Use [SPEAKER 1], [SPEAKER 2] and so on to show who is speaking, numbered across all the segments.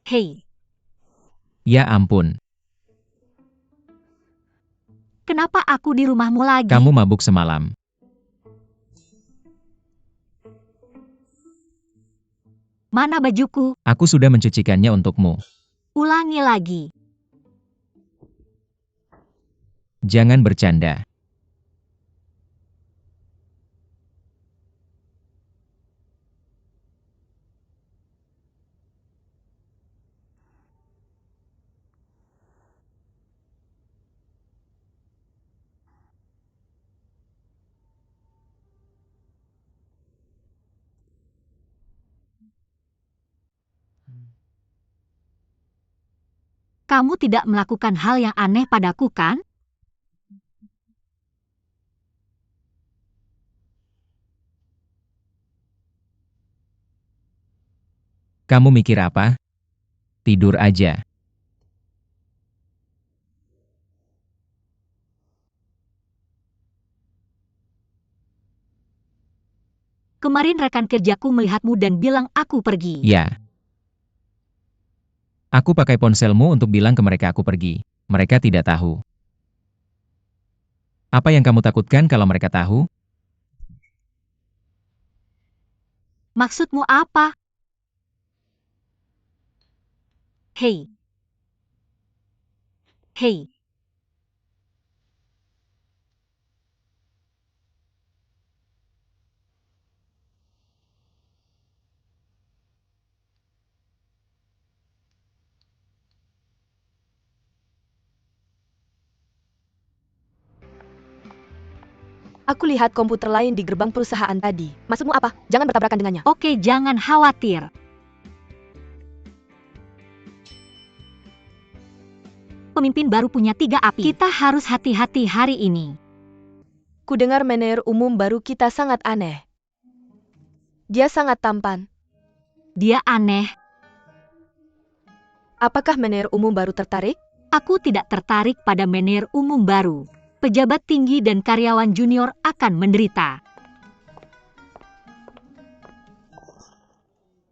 [SPEAKER 1] Hei,
[SPEAKER 2] Ya ampun,
[SPEAKER 1] kenapa aku di rumahmu lagi?
[SPEAKER 2] kamu mabuk semalam.
[SPEAKER 1] Mana bajuku?
[SPEAKER 2] Aku sudah mencucikannya untukmu.
[SPEAKER 1] Ulangi lagi.
[SPEAKER 2] Jangan bercanda.
[SPEAKER 1] Kamu tidak melakukan hal yang aneh padaku, kan?
[SPEAKER 2] Kamu mikir apa? Tidur aja.
[SPEAKER 1] Kemarin rekan kerjaku melihatmu dan bilang aku pergi.
[SPEAKER 2] Ya. Aku pakai ponselmu untuk bilang ke mereka aku pergi. Mereka tidak tahu. Apa yang kamu takutkan kalau mereka tahu?
[SPEAKER 1] Maksudmu apa? Hei. Hei.
[SPEAKER 3] Aku lihat komputer lain di gerbang perusahaan tadi. Maksudmu apa? Jangan bertabrakan dengannya.
[SPEAKER 1] Oke, jangan khawatir. Pemimpin baru punya 3 api. Kita harus hati-hati hari ini.
[SPEAKER 3] Kudengar manajer umum baru kita sangat aneh. Dia sangat tampan.
[SPEAKER 1] Dia aneh.
[SPEAKER 3] Apakah manajer umum baru tertarik?
[SPEAKER 1] Aku tidak tertarik pada manajer umum baru. Pejabat tinggi dan karyawan junior akan menderita.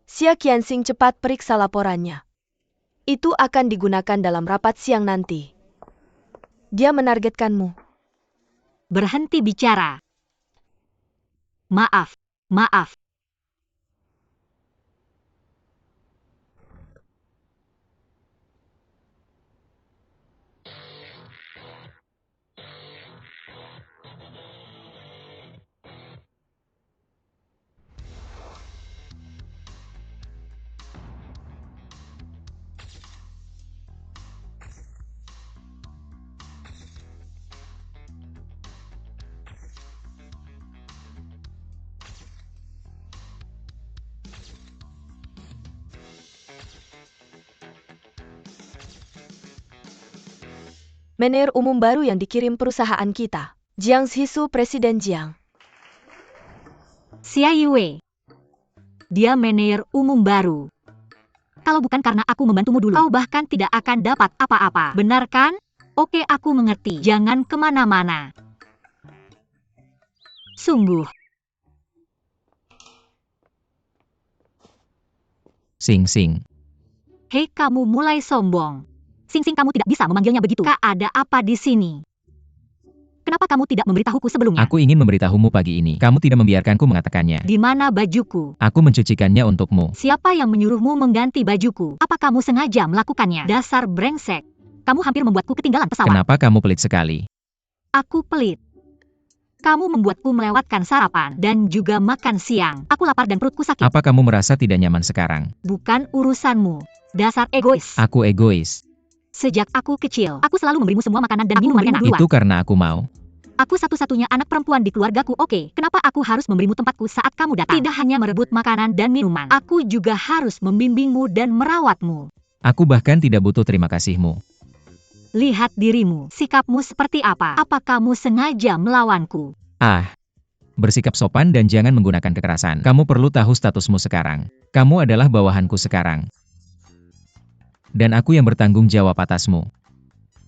[SPEAKER 3] Xia Qianxing cepat periksa laporannya. Itu akan digunakan dalam rapat siang nanti. Dia menargetkanmu.
[SPEAKER 1] Berhenti bicara. Maaf, maaf.
[SPEAKER 3] Manajer umum baru yang dikirim perusahaan kita. Jiang Zhisu, Presiden Jiang.
[SPEAKER 1] Xia Yue. Dia manajer umum baru. Kalau bukan karena aku membantumu dulu, kau bahkan tidak akan dapat apa-apa. Benar kan? Oke, aku mengerti. Jangan kemana-mana. Sungguh.
[SPEAKER 2] Sing-sing.
[SPEAKER 1] Hei, kamu mulai sombong. Sing-sing, kamu tidak bisa memanggilnya begitu. Kak, ada apa di sini? Kenapa kamu tidak memberitahuku sebelumnya?
[SPEAKER 2] Aku ingin memberitahumu pagi ini. Kamu tidak membiarkanku mengatakannya.
[SPEAKER 1] Di mana bajuku?
[SPEAKER 2] Aku mencucikannya untukmu.
[SPEAKER 1] Siapa yang menyuruhmu mengganti bajuku? Apa kamu sengaja melakukannya? Dasar brengsek. Kamu hampir membuatku ketinggalan pesawat.
[SPEAKER 2] Kenapa kamu pelit sekali?
[SPEAKER 1] Aku pelit. Kamu membuatku melewatkan sarapan dan juga makan siang. Aku lapar dan perutku sakit.
[SPEAKER 2] Apa kamu merasa tidak nyaman sekarang?
[SPEAKER 1] Bukan urusanmu. Dasar egois.
[SPEAKER 2] Aku egois.
[SPEAKER 1] Sejak aku kecil, aku selalu memberimu semua makanan dan minuman enak.
[SPEAKER 2] Itu karena aku mau.
[SPEAKER 1] Aku satu-satunya anak perempuan di keluargaku. Oke, kenapa aku harus memberimu tempatku saat kamu datang? Tidak hanya merebut makanan dan minuman. Aku juga harus membimbingmu dan merawatmu.
[SPEAKER 2] Aku bahkan tidak butuh terima kasihmu.
[SPEAKER 1] Lihat dirimu. Sikapmu seperti apa? Apa kamu sengaja melawanku?
[SPEAKER 2] Bersikap sopan dan jangan menggunakan kekerasan. Kamu perlu tahu statusmu sekarang. Kamu adalah bawahanku sekarang. Dan aku yang bertanggung jawab atasmu.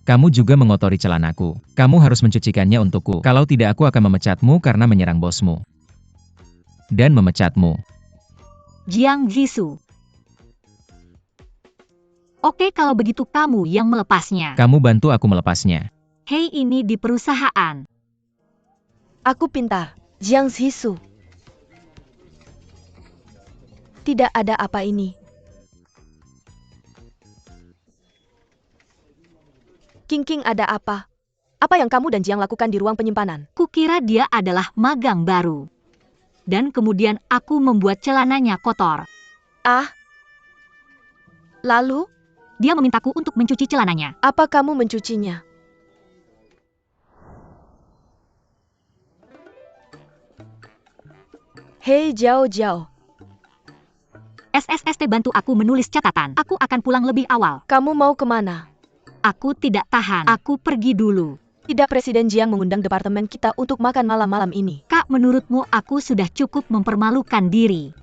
[SPEAKER 2] Kamu juga mengotori celanaku. Kamu harus mencucikannya untukku. Kalau tidak, aku akan memecatmu karena menyerang bosmu. Dan memecatmu.
[SPEAKER 1] Jiang Zhisu. Oke, kalau begitu kamu yang melepasnya.
[SPEAKER 2] Kamu bantu aku melepasnya.
[SPEAKER 1] Hei, ini di perusahaan.
[SPEAKER 3] Aku pintar. Jiang Zisu. Tidak ada apa ini. King, ada apa? Apa yang kamu dan Jiang lakukan di ruang penyimpanan?
[SPEAKER 1] Kukira dia adalah magang baru. Dan kemudian aku membuat celananya kotor.
[SPEAKER 3] Ah. Lalu,
[SPEAKER 1] Dia memintaku untuk mencuci celananya.
[SPEAKER 3] apa kamu mencucinya? Hei, Jiao.
[SPEAKER 1] SSST, bantu aku menulis catatan. Aku akan pulang lebih awal.
[SPEAKER 3] Kamu mau kemana?
[SPEAKER 1] Aku tidak tahan. Aku pergi dulu.
[SPEAKER 3] Tidak, Presiden Jiang mengundang departemen kita untuk makan malam-malam ini.
[SPEAKER 1] Kak, menurutmu aku sudah cukup mempermalukan diri?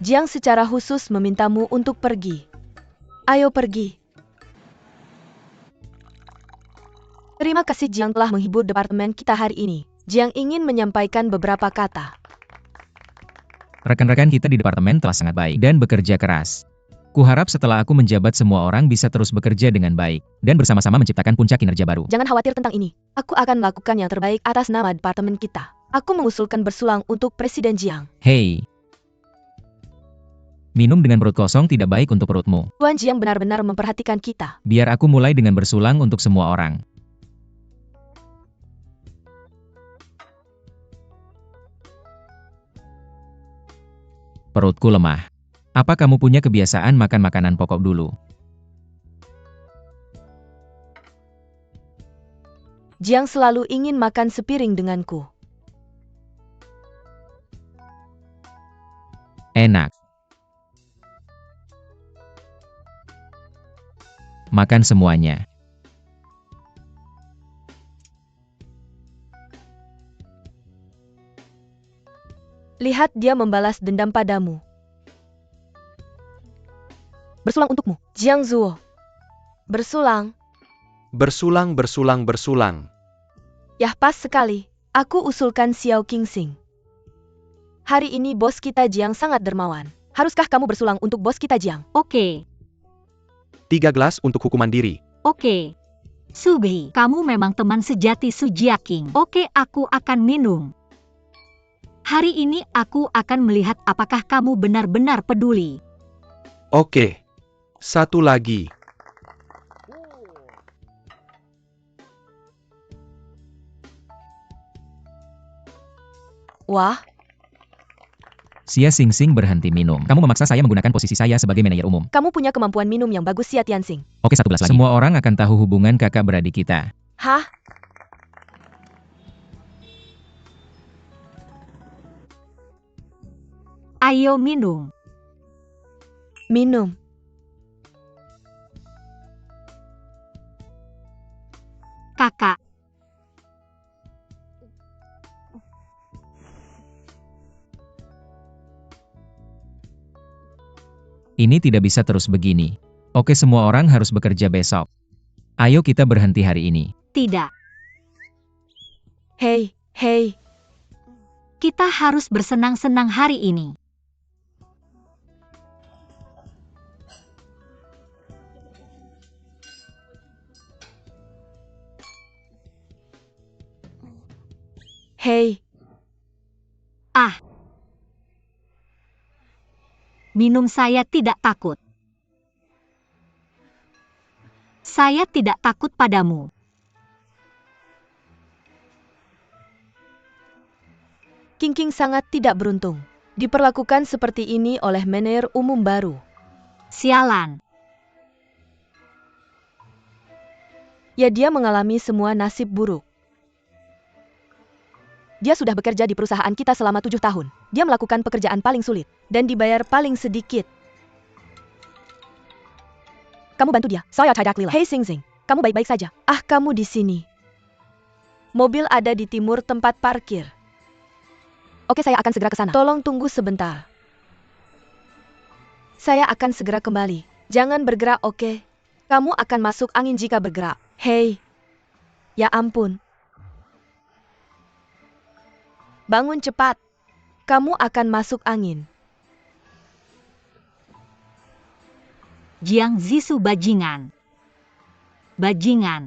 [SPEAKER 3] Jiang secara khusus memintamu untuk pergi. Ayo pergi. Terima kasih Jiang telah menghibur departemen kita hari ini. Jiang ingin menyampaikan beberapa kata.
[SPEAKER 2] Rekan-rekan kita di departemen telah sangat baik dan bekerja keras. Kuharap setelah aku menjabat semua orang bisa terus bekerja dengan baik dan bersama-sama menciptakan puncak kinerja baru.
[SPEAKER 3] Jangan khawatir tentang ini. Aku akan melakukan yang terbaik atas nama departemen kita. Aku mengusulkan bersulang untuk Presiden Jiang.
[SPEAKER 2] Hei. Minum dengan perut kosong tidak baik untuk perutmu.
[SPEAKER 3] Tuan Jiang benar-benar memperhatikan kita.
[SPEAKER 2] Biar aku mulai dengan bersulang untuk semua orang. Perutku lemah. Apa kamu punya kebiasaan makan makanan pokok dulu?
[SPEAKER 3] Jiang selalu ingin makan sepiring denganku.
[SPEAKER 2] Enak. Makan semuanya.
[SPEAKER 3] Lihat, dia membalas dendam padamu. Bersulang untukmu, Jiang Zuo. Bersulang.
[SPEAKER 4] Bersulang.
[SPEAKER 3] Yah, pas sekali. Aku usulkan Xiao Qingsing. Hari ini bos kita Jiang sangat dermawan. Haruskah kamu bersulang untuk bos kita Jiang?
[SPEAKER 1] Oke.
[SPEAKER 4] 3 gelas untuk hukuman diri.
[SPEAKER 1] Oke. Subi, kamu memang teman sejati Su Jiaqing. Oke, aku akan minum. Hari ini aku akan melihat apakah kamu benar-benar peduli.
[SPEAKER 4] Oke. 1 lagi.
[SPEAKER 3] Wah,
[SPEAKER 2] Xia Xingxing berhenti minum. Kamu memaksa saya menggunakan posisi saya sebagai manajer umum.
[SPEAKER 3] kamu punya kemampuan minum yang bagus, Xia Tianxing.
[SPEAKER 2] Oke, 1 gelas lagi. Semua orang akan tahu hubungan kakak beradik kita.
[SPEAKER 3] Hah?
[SPEAKER 1] Ayo minum.
[SPEAKER 3] Minum.
[SPEAKER 1] Kakak.
[SPEAKER 2] Ini tidak bisa terus begini. Oke, semua orang harus bekerja besok. Ayo kita berhenti hari ini.
[SPEAKER 1] Tidak.
[SPEAKER 3] Hei.
[SPEAKER 1] Kita harus bersenang-senang hari ini.
[SPEAKER 3] Hei.
[SPEAKER 1] Ah. Minum, saya tidak takut. Saya tidak takut padamu.
[SPEAKER 3] King sangat tidak beruntung. Diperlakukan seperti ini oleh manajer umum baru.
[SPEAKER 1] Sialan.
[SPEAKER 3] Ya, dia mengalami semua nasib buruk. Dia sudah bekerja di perusahaan kita selama 7 tahun. Dia melakukan pekerjaan paling sulit dan dibayar paling sedikit. Kamu bantu dia. Saya tidak lila. Hei Xingxing, kamu baik-baik saja. Ah, kamu di sini. Mobil ada di timur tempat parkir. Oke, saya akan segera ke sana. Tolong tunggu sebentar. Saya akan segera kembali. Jangan bergerak, oke? Kamu akan masuk angin jika bergerak. Hei. Ya ampun. Bangun cepat. Kamu akan masuk angin.
[SPEAKER 1] Jiang Zisu bajingan. Bajingan.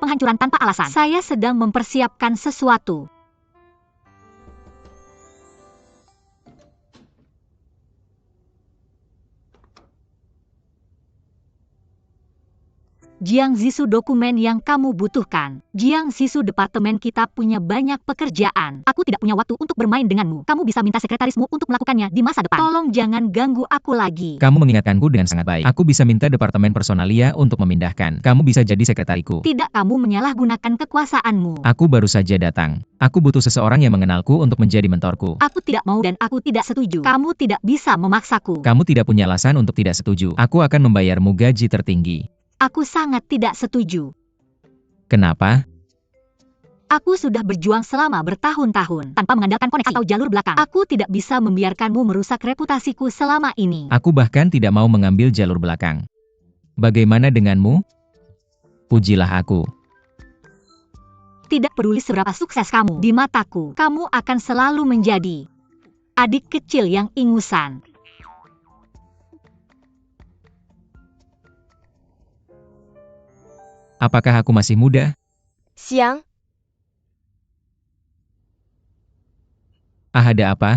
[SPEAKER 1] Penghancuran tanpa alasan. Saya sedang mempersiapkan sesuatu. Jiang Zisu dokumen yang kamu butuhkan. Jiang Zisu, departemen kita punya banyak pekerjaan. Aku tidak punya waktu untuk bermain denganmu. Kamu bisa minta sekretarismu untuk melakukannya di masa depan. Tolong jangan ganggu aku lagi.
[SPEAKER 2] Kamu mengingatkanku dengan sangat baik. Aku bisa minta departemen personalia untuk memindahkan. Kamu bisa jadi sekretariku.
[SPEAKER 1] Tidak, kamu menyalahgunakan kekuasaanmu.
[SPEAKER 2] Aku baru saja datang. Aku butuh seseorang yang mengenalku untuk menjadi mentorku.
[SPEAKER 1] Aku tidak mau dan aku tidak setuju. Kamu tidak bisa memaksaku.
[SPEAKER 2] Kamu tidak punya alasan untuk tidak setuju. Aku akan membayarmu gaji tertinggi.
[SPEAKER 1] Aku sangat tidak setuju.
[SPEAKER 2] Kenapa?
[SPEAKER 1] Aku sudah berjuang selama bertahun-tahun tanpa mengandalkan koneksi atau jalur belakang. Aku tidak bisa membiarkanmu merusak reputasiku selama ini.
[SPEAKER 2] Aku bahkan tidak mau mengambil jalur belakang. Bagaimana denganmu? Pujilah aku.
[SPEAKER 1] Tidak peduli seberapa sukses kamu di mataku, kamu akan selalu menjadi adik kecil yang ingusan.
[SPEAKER 2] Apakah aku masih muda?
[SPEAKER 3] Siang,
[SPEAKER 2] Ada apa?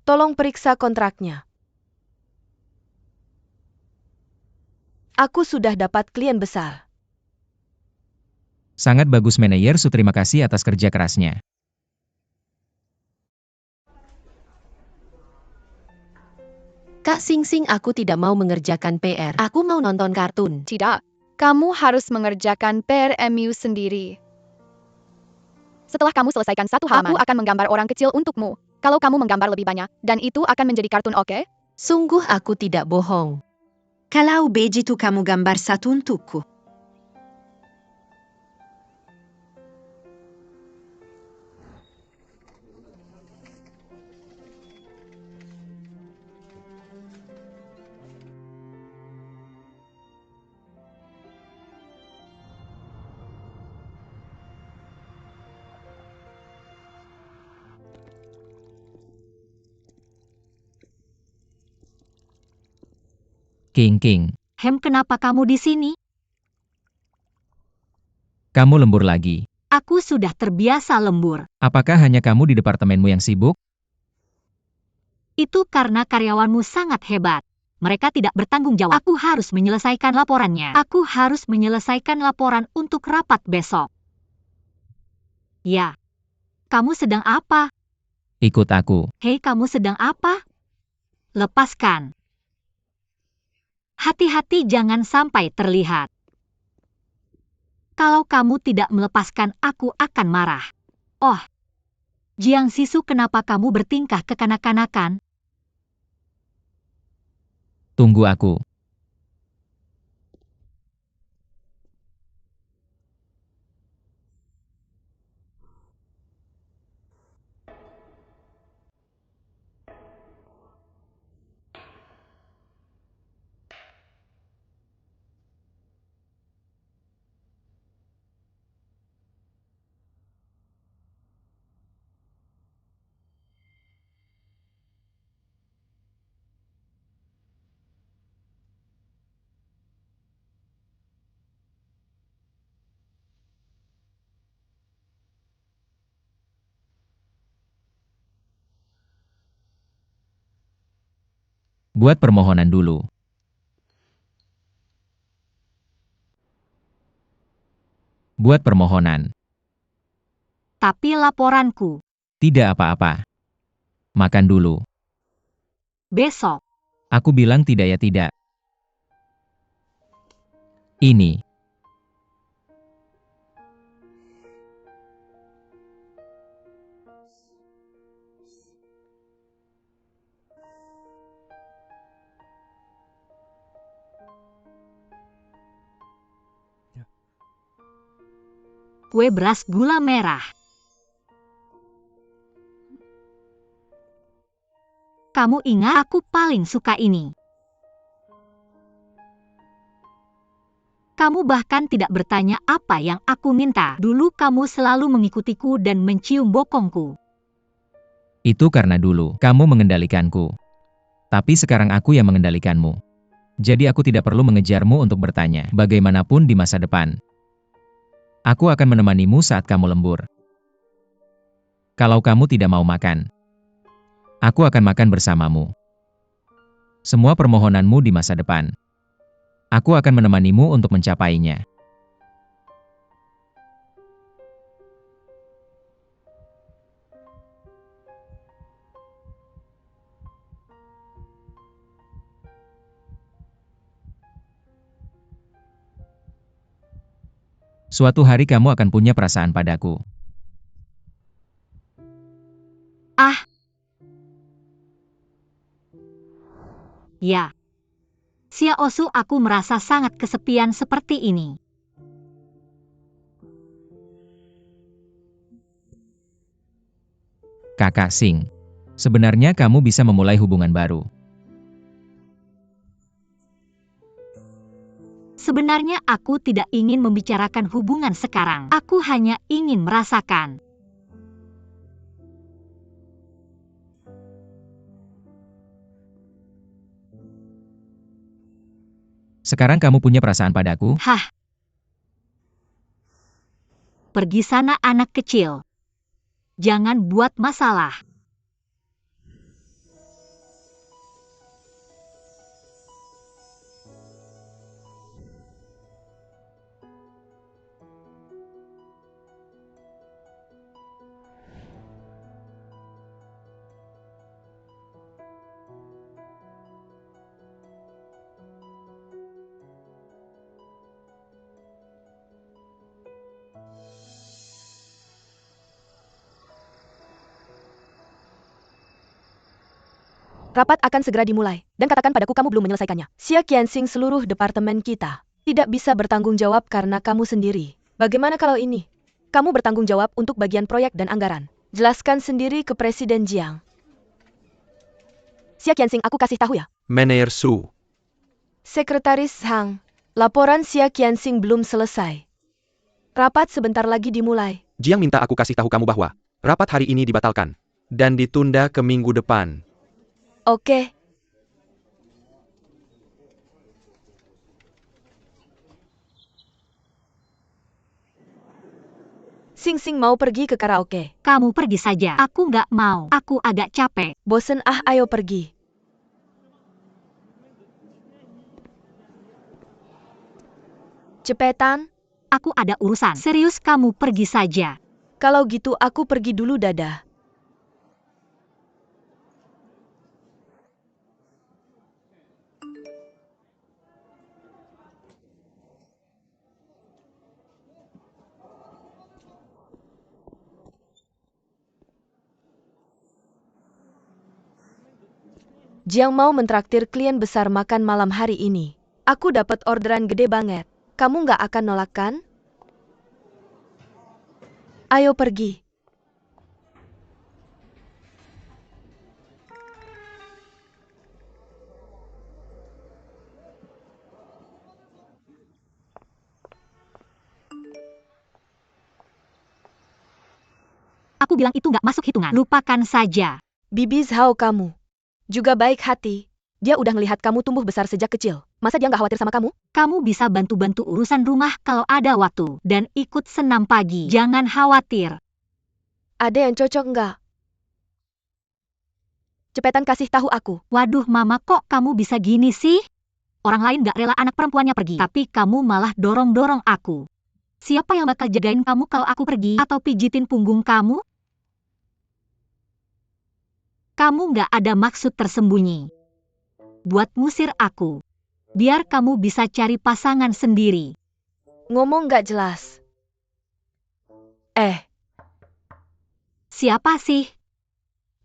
[SPEAKER 3] tolong periksa kontraknya. Aku sudah dapat klien besar.
[SPEAKER 2] Sangat bagus manajer Su, terima kasih atas kerja kerasnya.
[SPEAKER 5] Kak Sing Sing, aku tidak mau mengerjakan PR. Aku mau nonton kartun.
[SPEAKER 6] Tidak, kamu harus mengerjakan PR MU sendiri. Setelah kamu selesaikan satu halaman, aku akan menggambar orang kecil untukmu. Kalau kamu menggambar lebih banyak, dan itu akan menjadi kartun, oke?
[SPEAKER 5] Sungguh aku tidak bohong.
[SPEAKER 7] Kalau begitu kamu gambar satu untukku.
[SPEAKER 2] King,
[SPEAKER 1] Kenapa kamu di sini?
[SPEAKER 2] kamu lembur lagi.
[SPEAKER 1] Aku sudah terbiasa lembur.
[SPEAKER 2] Apakah hanya kamu di departemenmu yang sibuk?
[SPEAKER 1] Itu karena karyawanmu sangat hebat. Mereka tidak bertanggung jawab. Aku harus menyelesaikan laporannya. Aku harus menyelesaikan laporan untuk rapat besok. Ya. Kamu sedang apa?
[SPEAKER 2] Ikut aku.
[SPEAKER 1] Hei, kamu sedang apa? Lepaskan. Hati-hati jangan sampai terlihat. Kalau kamu tidak melepaskan, aku akan marah. Oh, Jiang Sisu, kenapa kamu bertingkah kekanak-kanakan?
[SPEAKER 2] Tunggu aku. Buat permohonan dulu. Buat permohonan.
[SPEAKER 1] Tapi laporanku,
[SPEAKER 2] Tidak apa-apa. Makan dulu.
[SPEAKER 1] besok.
[SPEAKER 2] Aku bilang tidak ya tidak. Ini.
[SPEAKER 1] kue beras gula merah. Kamu ingat aku paling suka ini. Kamu bahkan tidak bertanya apa yang aku minta. Dulu kamu selalu mengikutiku dan mencium bokongku.
[SPEAKER 2] Itu karena dulu kamu mengendalikanku. Tapi sekarang aku yang mengendalikanmu. Jadi aku tidak perlu mengejarmu untuk bertanya bagaimanapun di masa depan. Aku akan menemanimu saat kamu lembur. Kalau kamu tidak mau makan, aku akan makan bersamamu. Semua permohonanmu di masa depan, aku akan menemanimu untuk mencapainya. Suatu hari kamu akan punya perasaan padaku.
[SPEAKER 1] Ya. Xiaosu, aku merasa sangat kesepian seperti ini.
[SPEAKER 2] Kakak Xing, sebenarnya kamu bisa memulai hubungan baru.
[SPEAKER 1] Sebenarnya aku tidak ingin membicarakan hubungan sekarang. Aku hanya ingin merasakan.
[SPEAKER 2] Sekarang kamu punya perasaan padaku?
[SPEAKER 1] Hah. Pergi sana anak kecil. Jangan buat masalah.
[SPEAKER 3] Rapat akan segera dimulai, dan katakan padaku kamu belum menyelesaikannya. Xia Qianxing, seluruh departemen kita tidak bisa bertanggung jawab karena kamu sendiri. Bagaimana kalau ini? Kamu bertanggung jawab untuk bagian proyek dan anggaran. Jelaskan sendiri ke Presiden Jiang. Xia Qianxing, aku kasih tahu ya.
[SPEAKER 4] Manajer Su.
[SPEAKER 3] Sekretaris Hang, laporan Xia Qianxing belum selesai. Rapat sebentar lagi dimulai.
[SPEAKER 4] Jiang minta aku kasih tahu kamu bahwa rapat hari ini dibatalkan dan ditunda ke minggu depan.
[SPEAKER 3] Oke. Sing Sing mau pergi ke karaoke.
[SPEAKER 1] Kamu pergi saja. Aku nggak mau. Aku agak capek.
[SPEAKER 3] Bosen ayo pergi. Cepetan.
[SPEAKER 1] Aku ada urusan. Serius, kamu pergi saja.
[SPEAKER 3] Kalau gitu aku pergi dulu, dadah. Jiang mau mentraktir klien besar makan malam hari ini. Aku dapat orderan gede banget. Kamu nggak akan nolak kan? Ayo pergi.
[SPEAKER 1] Aku bilang itu nggak masuk hitungan. Lupakan saja.
[SPEAKER 3] Bibi Zhao, kamu juga baik hati. Dia udah ngelihat kamu tumbuh besar sejak kecil. Masa dia nggak khawatir sama kamu?
[SPEAKER 1] Kamu bisa bantu-bantu urusan rumah kalau ada waktu. Dan ikut senam pagi. Jangan khawatir.
[SPEAKER 3] Ada yang cocok nggak? Cepetan kasih tahu aku.
[SPEAKER 1] Waduh mama, kok kamu bisa gini sih? Orang lain gak rela anak perempuannya pergi. Tapi kamu malah dorong-dorong aku. Siapa yang bakal jagain kamu kalau aku pergi? Atau pijitin punggung kamu? Kamu gak ada maksud tersembunyi. Buat ngusir aku. Biar kamu bisa cari pasangan sendiri.
[SPEAKER 3] Ngomong nggak jelas.
[SPEAKER 1] Siapa sih?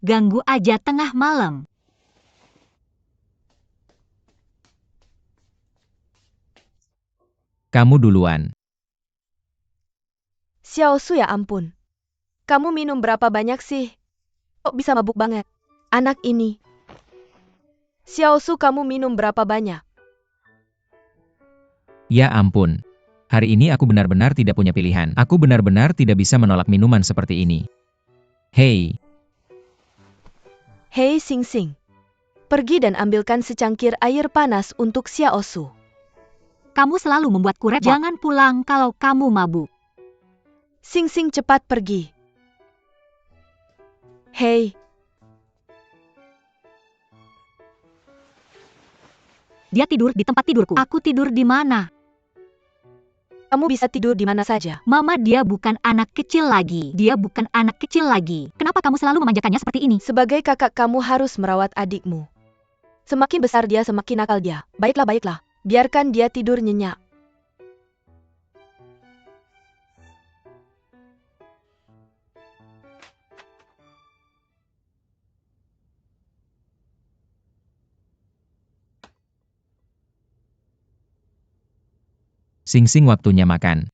[SPEAKER 1] Ganggu aja tengah malam.
[SPEAKER 2] Kamu duluan.
[SPEAKER 3] Xiaosu ya ampun. Kamu minum berapa banyak sih? Kok bisa mabuk banget? Anak ini. Xiaosu kamu minum berapa banyak?
[SPEAKER 2] Ya ampun. Hari ini aku benar-benar tidak punya pilihan. Aku benar-benar tidak bisa menolak minuman seperti ini. Hei,
[SPEAKER 3] Hei Sing Sing. Pergi dan ambilkan secangkir air panas untuk Xiaosu.
[SPEAKER 1] Kamu selalu membuatku repot. Jangan pulang kalau kamu mabuk.
[SPEAKER 3] Sing Sing cepat pergi. Hei,
[SPEAKER 1] Dia tidur di tempat tidurku. Aku tidur di mana?
[SPEAKER 3] kamu bisa tidur di mana saja.
[SPEAKER 1] Mama, dia bukan anak kecil lagi. Dia bukan anak kecil lagi. Kenapa kamu selalu memanjakannya seperti ini?
[SPEAKER 3] Sebagai kakak kamu harus merawat adikmu. Semakin besar dia semakin nakal dia. Baiklah, baiklah. Biarkan dia tidur nyenyak.
[SPEAKER 2] Sing-sing waktunya makan.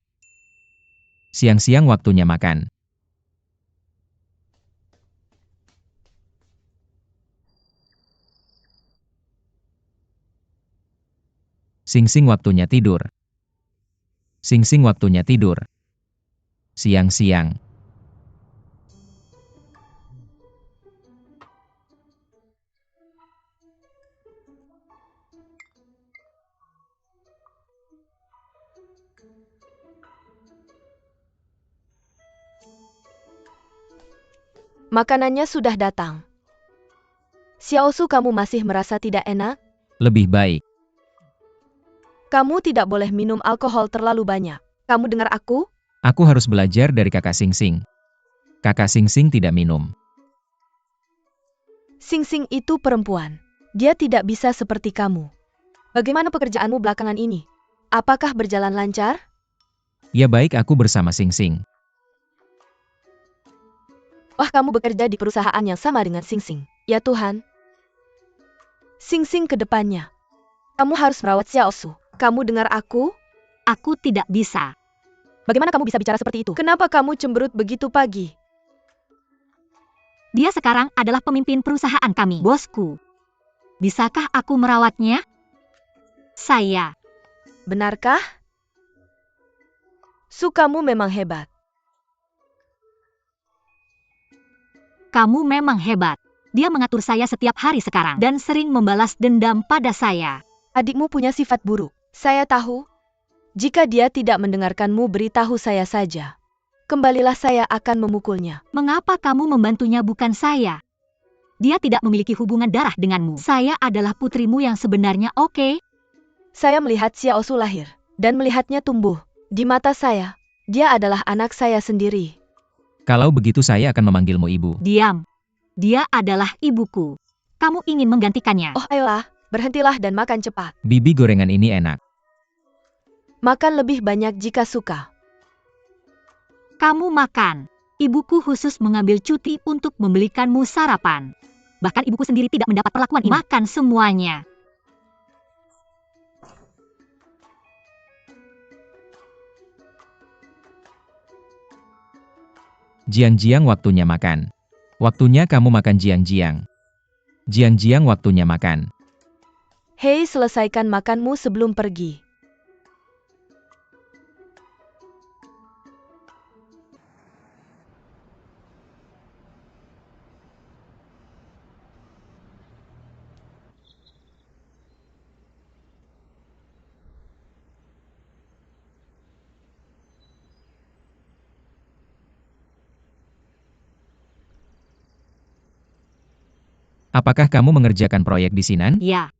[SPEAKER 2] Siang-siang waktunya makan. Sing-sing waktunya tidur. Sing-sing waktunya tidur. Siang-siang.
[SPEAKER 3] Makanannya sudah datang. Xiaosu kamu masih merasa tidak enak?
[SPEAKER 2] Lebih baik.
[SPEAKER 3] Kamu tidak boleh minum alkohol terlalu banyak. Kamu dengar aku?
[SPEAKER 2] Aku harus belajar dari kakak Sing-sing. Kakak Sing-sing tidak minum.
[SPEAKER 3] Sing Sing itu perempuan. Dia tidak bisa seperti kamu. Bagaimana pekerjaanmu belakangan ini? Apakah berjalan lancar?
[SPEAKER 2] Ya baik, aku bersama Sing-sing.
[SPEAKER 3] Wah, kamu bekerja di perusahaan yang sama dengan Sing Sing. Ya Tuhan. Sing Sing ke depannya. Kamu harus merawat Xiaosu. Kamu dengar aku?
[SPEAKER 1] Aku tidak bisa.
[SPEAKER 3] Bagaimana kamu bisa bicara seperti itu? Kenapa kamu cemberut begitu pagi?
[SPEAKER 1] Dia sekarang adalah pemimpin perusahaan kami, bosku. Bisakah aku merawatnya? Saya.
[SPEAKER 3] Benarkah? Su, kamu memang hebat.
[SPEAKER 1] Kamu memang hebat. Dia mengatur saya setiap hari sekarang dan sering membalas dendam pada saya.
[SPEAKER 3] Adikmu punya sifat buruk. Saya tahu. Jika dia tidak mendengarkanmu, beritahu saya saja. Kembalilah, saya akan memukulnya.
[SPEAKER 1] Mengapa kamu membantunya bukan saya? Dia tidak memiliki hubungan darah denganmu. Saya adalah putrimu yang sebenarnya, oke?
[SPEAKER 3] Saya melihat Xiaosu lahir dan melihatnya tumbuh. Di mata saya, dia adalah anak saya sendiri.
[SPEAKER 2] Kalau begitu saya akan memanggilmu ibu.
[SPEAKER 1] Diam. Dia adalah ibuku. Kamu ingin menggantikannya.
[SPEAKER 3] Oh ayolah, berhentilah dan makan cepat.
[SPEAKER 2] Bibi gorengan ini enak.
[SPEAKER 3] Makan lebih banyak jika suka.
[SPEAKER 1] Kamu makan. Ibuku khusus mengambil cuti untuk membelikanmu sarapan. Bahkan ibuku sendiri tidak mendapat perlakuan ini. Makan semuanya.
[SPEAKER 2] Jiang-jiang waktunya makan. Waktunya kamu makan Jiang-jiang. Jiang-jiang waktunya makan.
[SPEAKER 3] Hei, selesaikan makanmu sebelum pergi.
[SPEAKER 2] Apakah kamu mengerjakan proyek di Sinan?
[SPEAKER 1] Ya.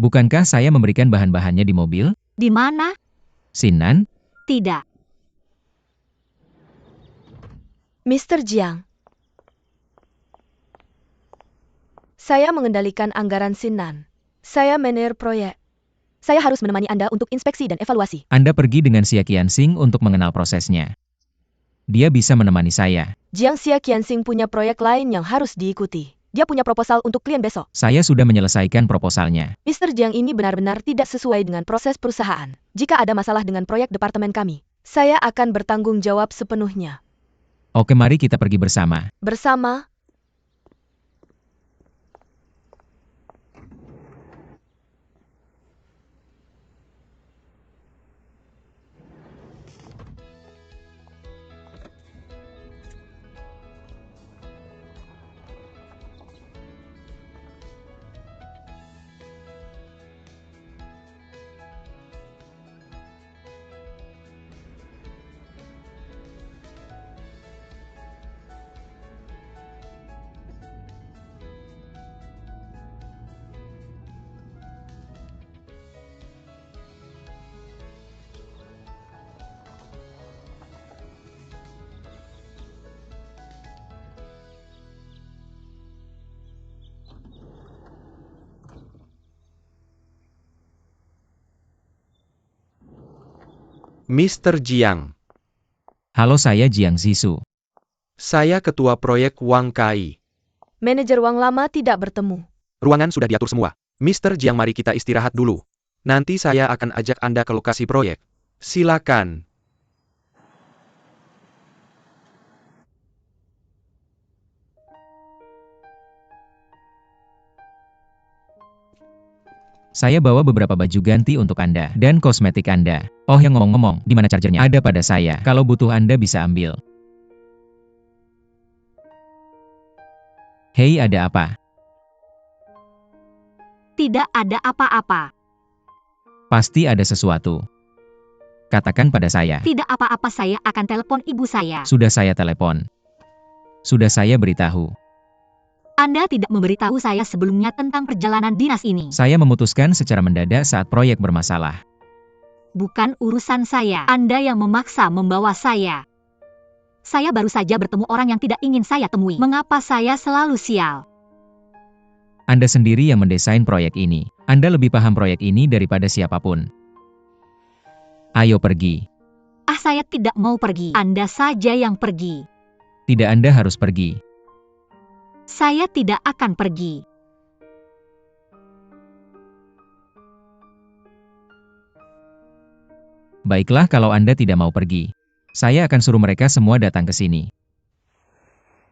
[SPEAKER 2] Bukankah saya memberikan bahan-bahannya di mobil?
[SPEAKER 1] Di mana?
[SPEAKER 2] Sinan?
[SPEAKER 1] Tidak.
[SPEAKER 3] Mr. Jiang. Saya mengendalikan anggaran Sinan. Saya manajer proyek. Saya harus menemani Anda untuk inspeksi dan evaluasi.
[SPEAKER 2] Anda pergi dengan Xia Qianxing untuk mengenal prosesnya. Dia bisa menemani saya.
[SPEAKER 3] Jiang Xia Qianxing punya proyek lain yang harus diikuti. Dia punya proposal untuk klien besok.
[SPEAKER 2] Saya sudah menyelesaikan proposalnya.
[SPEAKER 3] Mr. Jiang ini benar-benar tidak sesuai dengan proses perusahaan. Jika ada masalah dengan proyek departemen kami, Saya akan bertanggung jawab sepenuhnya.
[SPEAKER 2] Oke, mari kita pergi bersama.
[SPEAKER 3] Bersama,
[SPEAKER 4] Mr. Jiang,
[SPEAKER 2] Halo, saya Jiang Zisu.
[SPEAKER 4] saya ketua proyek Wang Kai.
[SPEAKER 3] manajer Wang lama tidak bertemu.
[SPEAKER 4] Ruangan sudah diatur semua. Mr. Jiang, mari kita istirahat dulu. Nanti saya akan ajak Anda ke lokasi proyek. Silakan.
[SPEAKER 2] Saya bawa beberapa baju ganti untuk Anda dan kosmetik Anda. Oh, yang ngomong-ngomong, di mana chargernya? Ada pada saya. Kalau butuh Anda bisa ambil. Hei, ada apa?
[SPEAKER 1] Tidak ada apa-apa.
[SPEAKER 2] Pasti ada sesuatu. Katakan pada saya.
[SPEAKER 1] Tidak apa-apa, saya akan telepon ibu saya.
[SPEAKER 2] Sudah saya telepon. Sudah saya beritahu.
[SPEAKER 1] Anda tidak memberitahu saya sebelumnya tentang perjalanan dinas ini.
[SPEAKER 2] Saya memutuskan secara mendadak saat proyek bermasalah.
[SPEAKER 1] Bukan urusan saya. Anda yang memaksa membawa saya. Saya baru saja bertemu orang yang tidak ingin saya temui. Mengapa saya selalu sial?
[SPEAKER 2] Anda sendiri yang mendesain proyek ini. Anda lebih paham proyek ini daripada siapapun. Ayo pergi.
[SPEAKER 1] Saya tidak mau pergi. Anda saja yang pergi.
[SPEAKER 2] Tidak, Anda harus pergi.
[SPEAKER 1] Saya tidak akan pergi.
[SPEAKER 2] Baiklah, kalau Anda tidak mau pergi. Saya akan suruh mereka semua datang ke sini.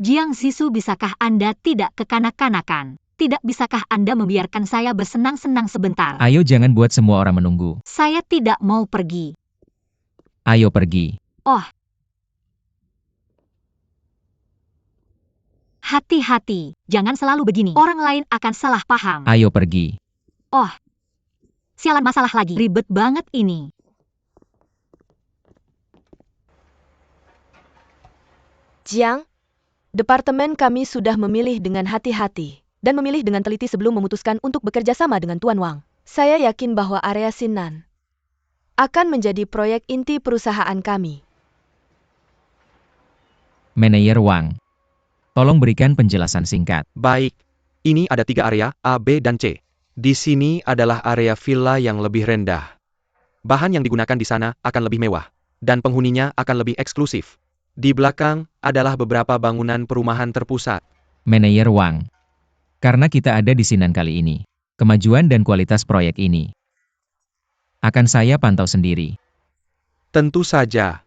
[SPEAKER 1] Jiang Zisu, bisakah Anda tidak kekanak-kanakan? Tidak bisakah Anda membiarkan saya bersenang-senang sebentar?
[SPEAKER 2] Ayo, jangan buat semua orang menunggu.
[SPEAKER 1] Saya tidak mau pergi.
[SPEAKER 2] Ayo pergi.
[SPEAKER 1] Oh. Hati-hati, jangan selalu begini. Orang lain akan salah paham.
[SPEAKER 2] Ayo pergi.
[SPEAKER 1] Oh. Sialan, masalah lagi. Ribet banget ini.
[SPEAKER 3] Jiang, departemen kami sudah memilih dengan hati-hati dan memilih dengan teliti sebelum memutuskan untuk bekerja sama dengan Tuan Wang. Saya yakin bahwa area Sinan akan menjadi proyek inti perusahaan kami.
[SPEAKER 2] Manajer Wang. Tolong berikan penjelasan singkat.
[SPEAKER 4] Baik. Ini ada 3 area, A, B, dan C. Di sini adalah area villa yang lebih rendah. Bahan yang digunakan di sana akan lebih mewah. Dan penghuninya akan lebih eksklusif. Di belakang adalah beberapa bangunan perumahan terpusat.
[SPEAKER 2] Manajer Wang. Karena kita ada di Sinan kali ini, kemajuan dan kualitas proyek ini akan saya pantau sendiri.
[SPEAKER 4] Tentu saja.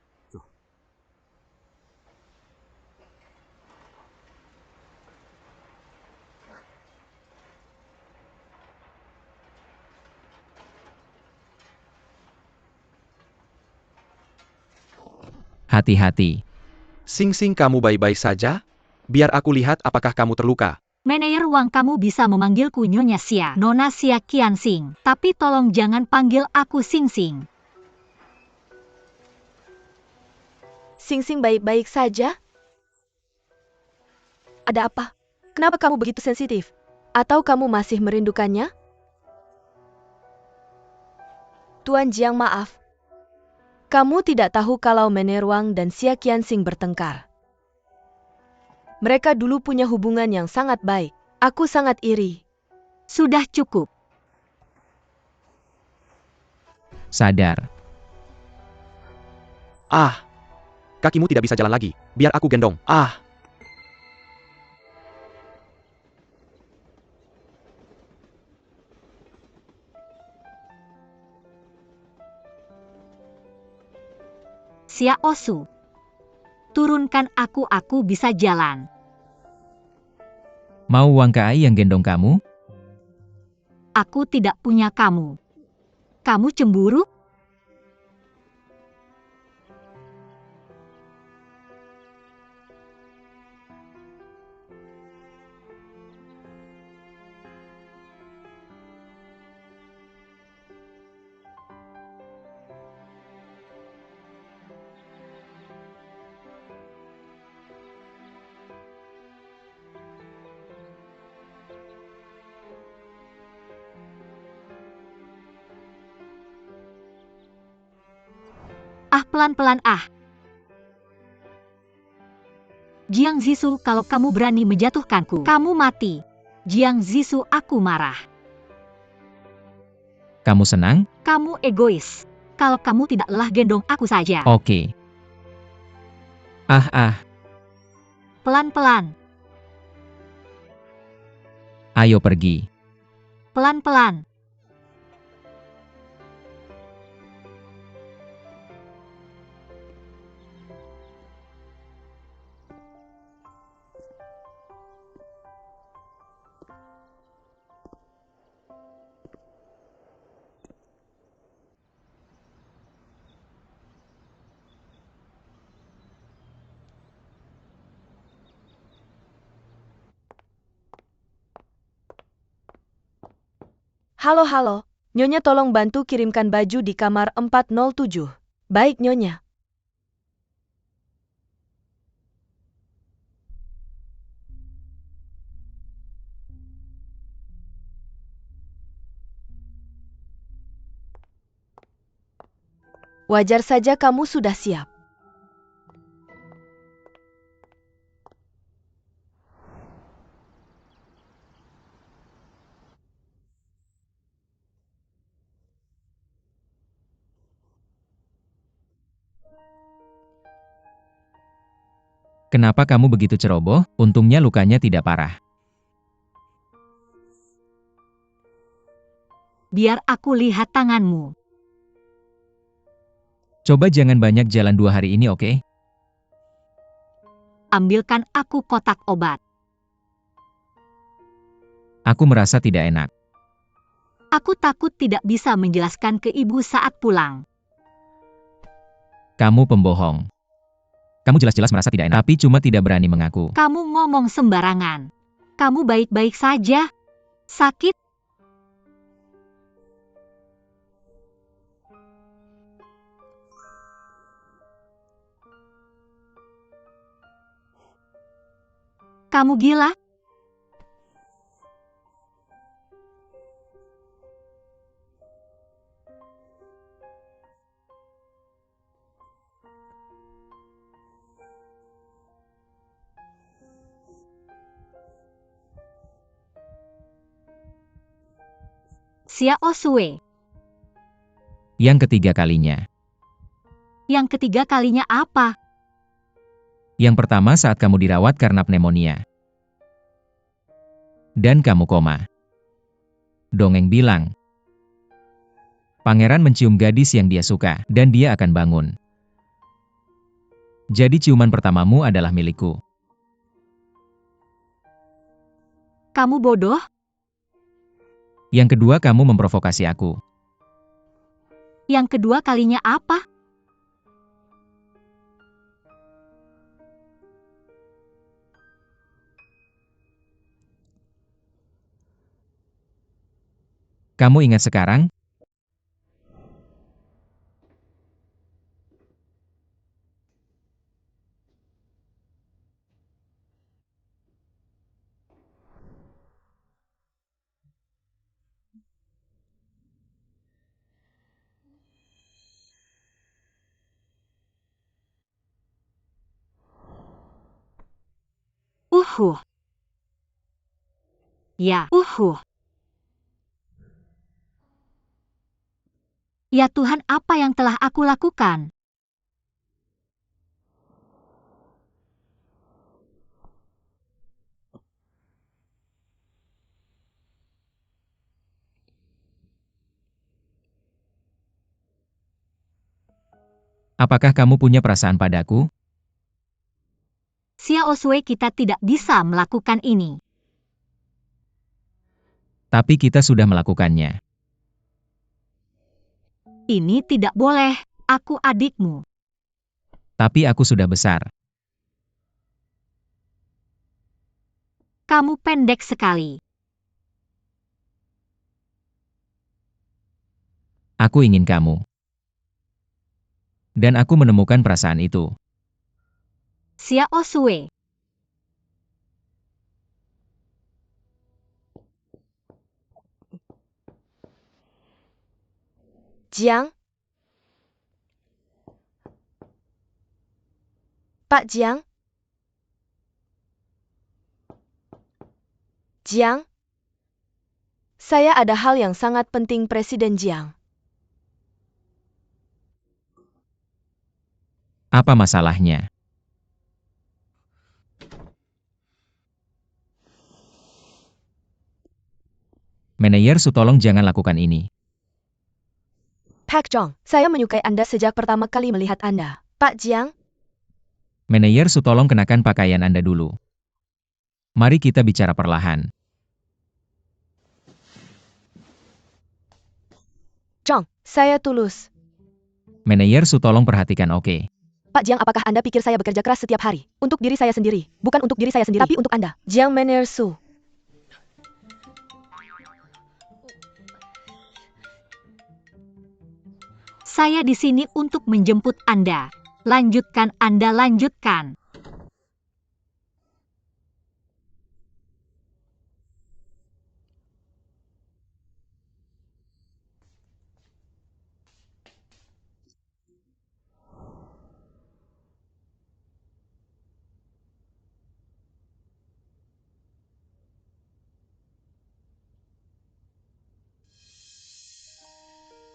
[SPEAKER 2] Hati-hati.
[SPEAKER 4] Sing-Sing, kamu baik-baik saja? Biar aku lihat apakah kamu terluka.
[SPEAKER 1] Manajer Wang, kamu bisa memanggilku Nyonya Xia, Nona Xia Qianxing. Tapi tolong jangan panggil aku Sing-Sing.
[SPEAKER 3] Sing-Sing baik-baik saja? Ada apa? Kenapa kamu begitu sensitif? Atau kamu masih merindukannya? Tuan Jiang, maaf. Kamu tidak tahu kalau Manajer Wang dan Xia Qianxing bertengkar. Mereka dulu punya hubungan yang sangat baik. Aku sangat iri.
[SPEAKER 1] Sudah cukup.
[SPEAKER 2] Sadar.
[SPEAKER 4] Ah. Kakimu tidak bisa jalan lagi. Biar aku gendong. Ah.
[SPEAKER 1] Xiaosu. Turunkan aku bisa jalan.
[SPEAKER 2] Mau Wang Kai yang gendong kamu?
[SPEAKER 1] Aku tidak punya kamu. Kamu cemburu? Ah, pelan-pelan ah. Jiang Zisu, kalau kamu berani menjatuhkanku, kamu mati. Jiang Zisu, aku marah.
[SPEAKER 2] Kamu senang?
[SPEAKER 1] Kamu egois. Kalau kamu tidak lelah gendong aku saja.
[SPEAKER 2] Oke. Ah,
[SPEAKER 1] Pelan-pelan,
[SPEAKER 2] ayo pergi.
[SPEAKER 1] pelan-pelan.
[SPEAKER 3] Halo halo, Nyonya tolong bantu kirimkan baju di kamar 407. Baik Nyonya. Wajar saja kamu sudah siap.
[SPEAKER 2] Kenapa kamu begitu ceroboh? Untungnya lukanya tidak parah.
[SPEAKER 1] Biar aku lihat tanganmu.
[SPEAKER 2] Coba jangan banyak jalan 2 hari ini, oke?
[SPEAKER 1] Ambilkan aku kotak obat.
[SPEAKER 2] Aku merasa tidak enak.
[SPEAKER 1] Aku takut tidak bisa menjelaskan ke ibu saat pulang.
[SPEAKER 2] Kamu pembohong. Kamu jelas-jelas merasa tidak enak, tapi cuma tidak berani mengaku.
[SPEAKER 1] Kamu ngomong sembarangan. Kamu baik-baik saja? Sakit? Kamu gila? Xiaosue.
[SPEAKER 2] Yang ketiga kalinya.
[SPEAKER 1] Yang ketiga kalinya apa?
[SPEAKER 2] Yang pertama saat kamu dirawat karena pneumonia. Dan kamu koma. Dongeng bilang. Pangeran mencium gadis yang dia suka, dan dia akan bangun. Jadi ciuman pertamamu adalah milikku.
[SPEAKER 1] Kamu bodoh?
[SPEAKER 2] Yang kedua kamu memprovokasi aku.
[SPEAKER 1] Yang kedua kalinya apa?
[SPEAKER 2] Kamu ingat sekarang?
[SPEAKER 1] Ya, Ya Tuhan, apa yang telah aku lakukan?
[SPEAKER 2] Apakah kamu punya perasaan padaku?
[SPEAKER 1] Xiao Sui, kita tidak bisa melakukan ini.
[SPEAKER 2] Tapi kita sudah melakukannya.
[SPEAKER 1] Ini tidak boleh. Aku adikmu.
[SPEAKER 2] Tapi aku sudah besar.
[SPEAKER 1] Kamu pendek sekali.
[SPEAKER 2] Aku ingin kamu. Dan aku menemukan perasaan itu.
[SPEAKER 1] Xiao Sui.
[SPEAKER 3] Jiang? Pak Jiang? Jiang? Saya ada hal yang sangat penting Presiden Jiang.
[SPEAKER 2] Apa masalahnya? Manajer Su, tolong jangan lakukan ini.
[SPEAKER 3] Pak Jong, saya menyukai Anda sejak pertama kali melihat Anda. Pak Jiang?
[SPEAKER 2] Manajer Su, tolong kenakan pakaian Anda dulu. Mari kita bicara perlahan.
[SPEAKER 3] Jong, saya tulus.
[SPEAKER 2] Manajer Su, tolong perhatikan, oke.
[SPEAKER 3] Pak Jiang, apakah Anda pikir saya bekerja keras setiap hari? Untuk diri saya sendiri. Bukan untuk diri saya sendiri, tapi untuk Anda. Jiang Manager Su.
[SPEAKER 1] Saya di sini untuk menjemput Anda. Lanjutkan, Anda lanjutkan.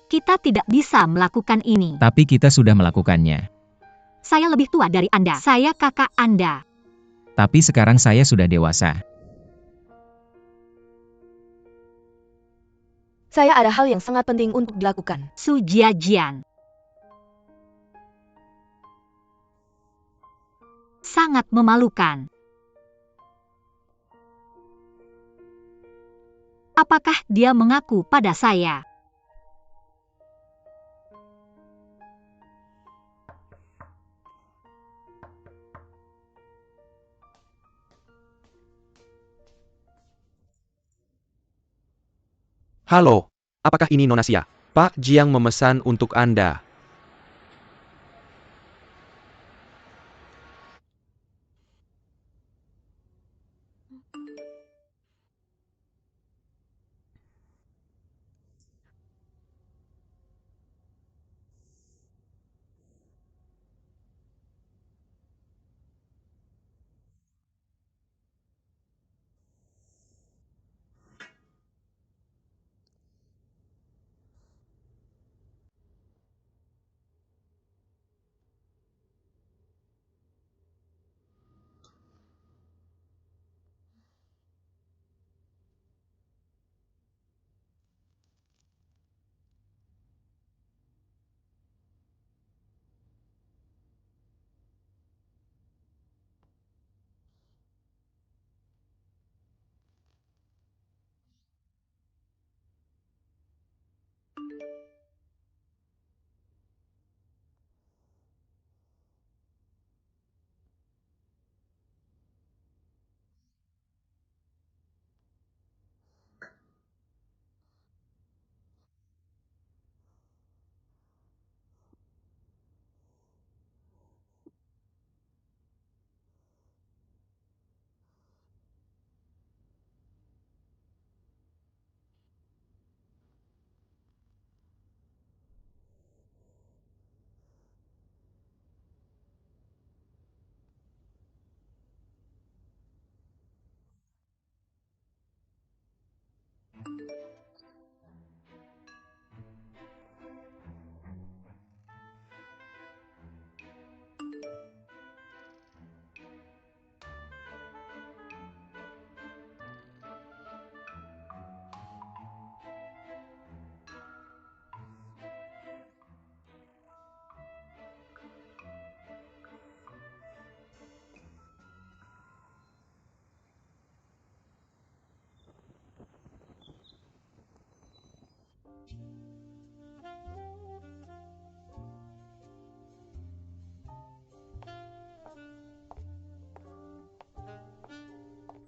[SPEAKER 1] Kita tidak bisa melakukan ini.
[SPEAKER 2] Tapi kita sudah melakukannya.
[SPEAKER 1] Saya lebih tua dari Anda. Saya kakak Anda.
[SPEAKER 2] Tapi sekarang saya sudah dewasa.
[SPEAKER 3] Saya ada hal yang sangat penting untuk dilakukan.
[SPEAKER 1] Su Jiajian. Sangat memalukan. Apakah dia mengaku pada saya?
[SPEAKER 4] Halo, apakah ini Nona Xia? Pak Jiang memesan untuk Anda.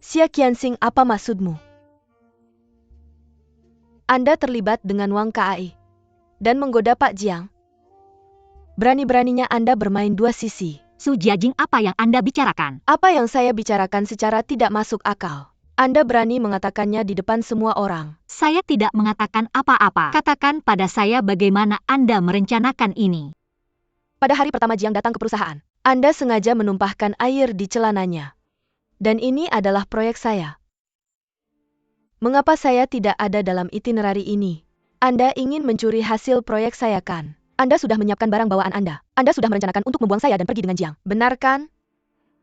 [SPEAKER 3] Xia Qianxing, apa maksudmu? Anda terlibat dengan Wang Kai dan menggoda Pak Jiang. Berani-beraninya Anda bermain dua sisi.
[SPEAKER 1] Su Jiajing, apa yang Anda bicarakan?
[SPEAKER 3] Apa yang saya bicarakan secara tidak masuk akal. Anda berani mengatakannya di depan semua orang.
[SPEAKER 1] Saya tidak mengatakan apa-apa. Katakan pada saya bagaimana Anda merencanakan ini.
[SPEAKER 3] Pada hari pertama Jiang datang ke perusahaan, Anda sengaja menumpahkan air di celananya. Dan ini adalah proyek saya. Mengapa saya tidak ada dalam itinerari ini? Anda ingin mencuri hasil proyek saya kan? Anda sudah menyiapkan barang bawaan Anda. Anda sudah merencanakan untuk membuang saya dan pergi dengan Jiang. Benar kan?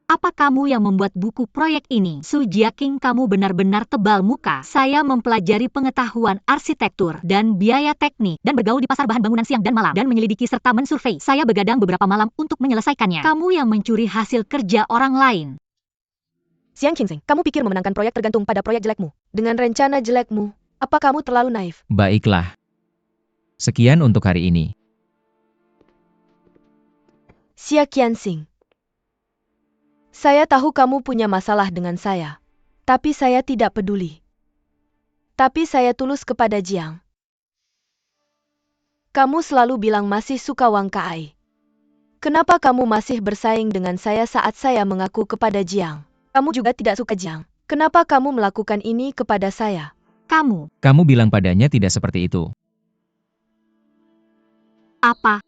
[SPEAKER 1] Apa kamu yang membuat buku proyek ini? Su Jiaqing, kamu benar-benar tebal muka. Saya mempelajari pengetahuan arsitektur dan biaya teknik dan bergaul di pasar bahan bangunan siang dan malam dan menyelidiki serta mensurvei. Saya begadang beberapa malam untuk menyelesaikannya. Kamu yang mencuri hasil kerja orang lain.
[SPEAKER 3] Xiang Qingxing, kamu pikir memenangkan proyek tergantung pada proyek jelekmu? Dengan rencana jelekmu, apa kamu terlalu naif?
[SPEAKER 2] Baiklah. Sekian untuk hari ini.
[SPEAKER 3] Xia Qianxing. Saya tahu kamu punya masalah dengan saya. Tapi saya tidak peduli. Tapi saya tulus kepada Jiang. Kamu selalu bilang masih suka Wang Kai. Kenapa kamu masih bersaing dengan saya saat saya mengaku kepada Jiang? Kamu juga tidak suka Jiang. Kenapa kamu melakukan ini kepada saya?
[SPEAKER 2] Kamu bilang padanya tidak seperti itu.
[SPEAKER 1] Apa?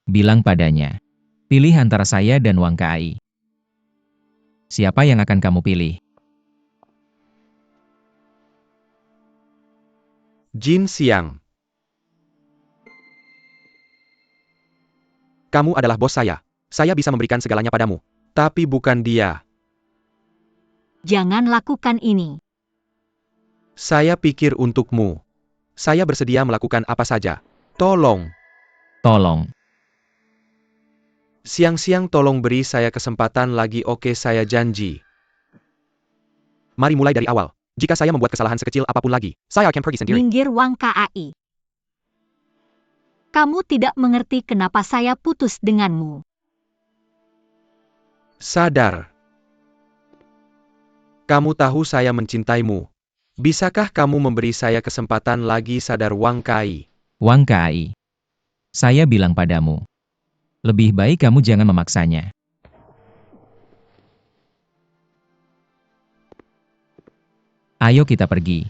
[SPEAKER 2] Bilang padanya. Pilih antara saya dan Wang Kai. Siapa yang akan kamu pilih?
[SPEAKER 4] Jin Xiang. Kamu adalah bos saya. Saya bisa memberikan segalanya padamu. Tapi bukan dia.
[SPEAKER 1] Jangan lakukan ini.
[SPEAKER 4] Saya pikir untukmu. Saya bersedia melakukan apa saja. Tolong.
[SPEAKER 2] Tolong.
[SPEAKER 4] Siang-siang tolong beri saya kesempatan lagi, oke, saya janji. Mari mulai dari awal. Jika saya membuat kesalahan sekecil apapun lagi, saya akan pergi sendiri.
[SPEAKER 1] Minggir Wang Kai. Kamu tidak mengerti kenapa saya putus denganmu.
[SPEAKER 4] Sadar. Kamu tahu saya mencintaimu. Bisakah kamu memberi saya kesempatan lagi, sadar Wang Kai?
[SPEAKER 2] Wang Kai. Saya bilang padamu. Lebih baik kamu jangan memaksanya. Ayo kita pergi.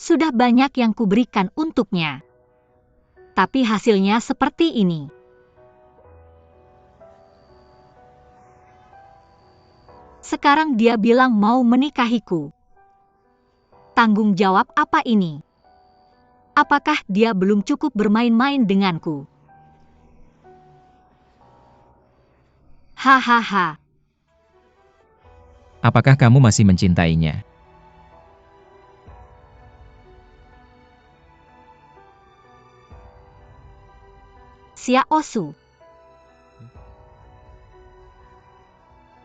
[SPEAKER 1] Sudah banyak yang kuberikan untuknya. Tapi hasilnya seperti ini. Sekarang dia bilang mau menikahiku. Tanggung jawab apa ini? Apakah dia belum cukup bermain-main denganku? Hahaha.
[SPEAKER 2] Apakah kamu masih mencintainya?
[SPEAKER 1] Xiao Su.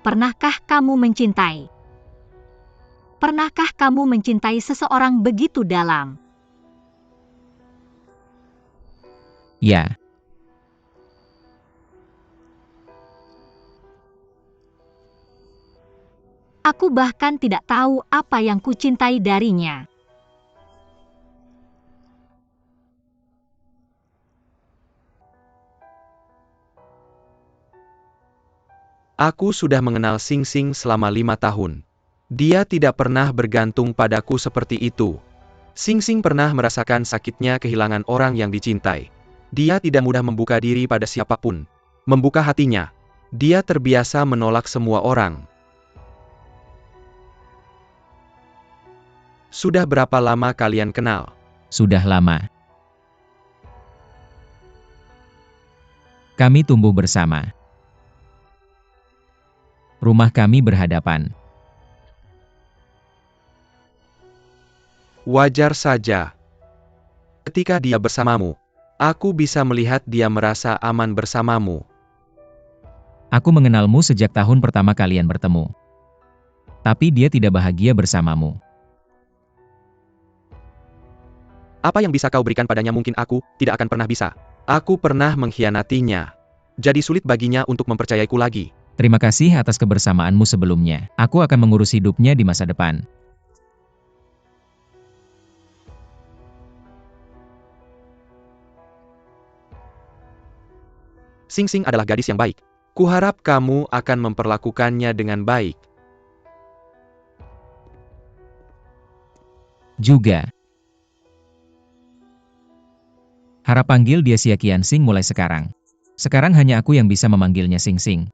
[SPEAKER 1] Pernahkah kamu mencintai? Pernahkah kamu mencintai seseorang begitu dalam?
[SPEAKER 2] Ya.
[SPEAKER 1] Aku bahkan tidak tahu apa yang kucintai darinya.
[SPEAKER 4] Aku sudah mengenal Xing Xing selama 5 tahun. Dia tidak pernah bergantung padaku seperti itu. Xing Xing pernah merasakan sakitnya kehilangan orang yang dicintai. Dia tidak mudah membuka diri pada siapapun. Membuka hatinya. Dia terbiasa menolak semua orang. Sudah berapa lama kalian kenal?
[SPEAKER 2] Sudah lama. Kami tumbuh bersama. Rumah kami berhadapan.
[SPEAKER 4] Wajar saja. Ketika dia bersamamu, aku bisa melihat dia merasa aman bersamamu.
[SPEAKER 2] Aku mengenalmu sejak tahun pertama kalian bertemu. Tapi dia tidak bahagia bersamamu.
[SPEAKER 4] Apa yang bisa kau berikan padanya mungkin aku tidak akan pernah bisa. Aku pernah mengkhianatinya. Jadi sulit baginya untuk mempercayaiku lagi.
[SPEAKER 2] Terima kasih atas kebersamaanmu sebelumnya. Aku akan mengurus hidupnya di masa depan.
[SPEAKER 4] Sing Sing adalah gadis yang baik. Kuharap kamu akan memperlakukannya dengan baik.
[SPEAKER 2] Juga. Harap panggil dia Xia Qianxing mulai sekarang. Sekarang hanya aku yang bisa memanggilnya Sing Sing.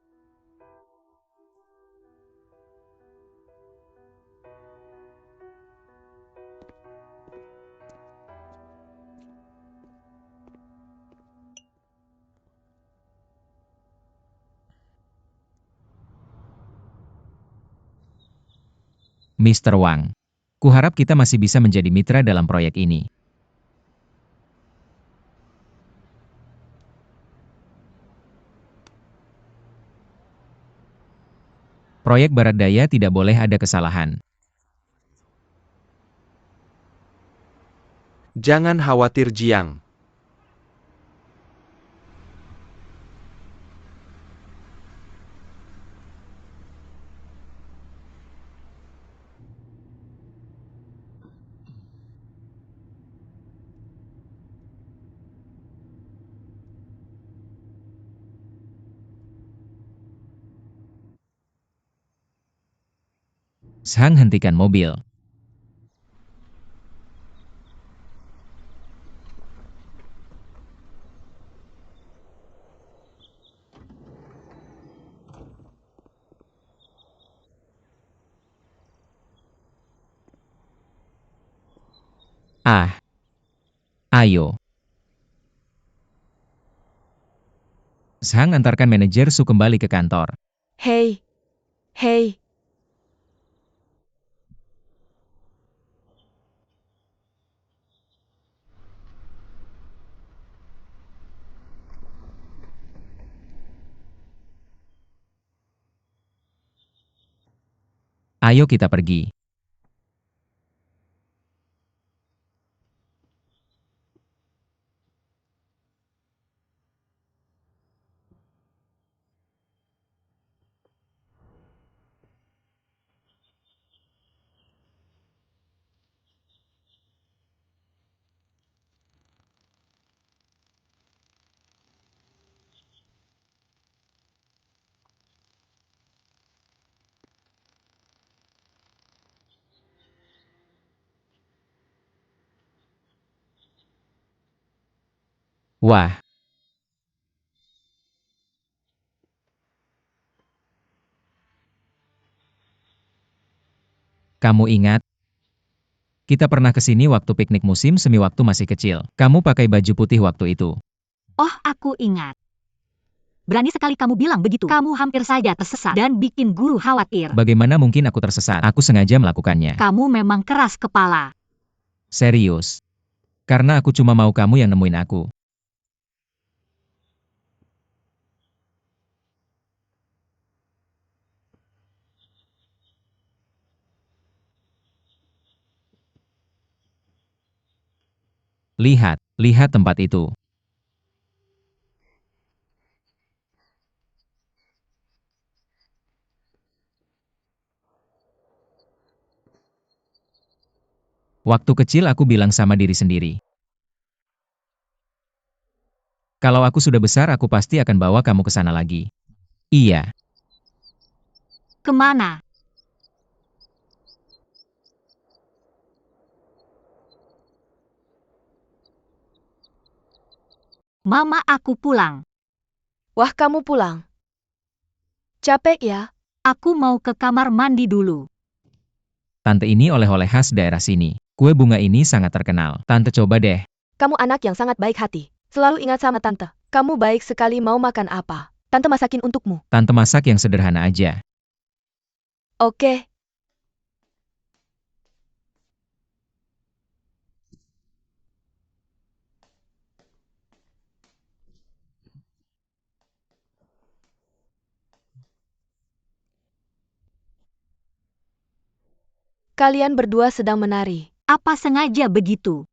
[SPEAKER 2] Mr. Wang. Kuharap kita masih bisa menjadi mitra dalam proyek ini. Proyek Barat Daya tidak boleh ada kesalahan.
[SPEAKER 4] Jangan khawatir Jiang.
[SPEAKER 2] Zhang hentikan mobil. Ayo. Zhang antarkan manajer Su kembali ke kantor.
[SPEAKER 3] Hei. Hei.
[SPEAKER 2] Ayo kita pergi. Wah. Kamu ingat? Kita pernah ke sini waktu piknik musim semi waktu masih kecil. Kamu pakai baju putih waktu itu.
[SPEAKER 1] Oh, aku ingat. Berani sekali kamu bilang begitu. Kamu hampir saja tersesat dan bikin guru khawatir.
[SPEAKER 2] Bagaimana mungkin aku tersesat? Aku sengaja melakukannya.
[SPEAKER 1] Kamu memang keras kepala.
[SPEAKER 2] Serius. Karena aku cuma mau kamu yang nemuin aku. Lihat tempat itu. Waktu kecil aku bilang sama diri sendiri. Kalau aku sudah besar aku pasti akan bawa kamu ke sana lagi. Iya.
[SPEAKER 1] Kemana? Mama, aku pulang.
[SPEAKER 3] Wah, kamu pulang. Capek ya?
[SPEAKER 1] Aku mau ke kamar mandi dulu.
[SPEAKER 2] Tante ini oleh-oleh khas daerah sini. Kue bunga ini sangat terkenal. Tante coba deh.
[SPEAKER 3] Kamu anak yang sangat baik hati. Selalu ingat sama tante. Kamu baik sekali. Mau makan apa? Tante masakin untukmu.
[SPEAKER 2] Tante masak yang sederhana aja.
[SPEAKER 3] Oke. Kalian berdua sedang menari.
[SPEAKER 1] Apa sengaja begitu?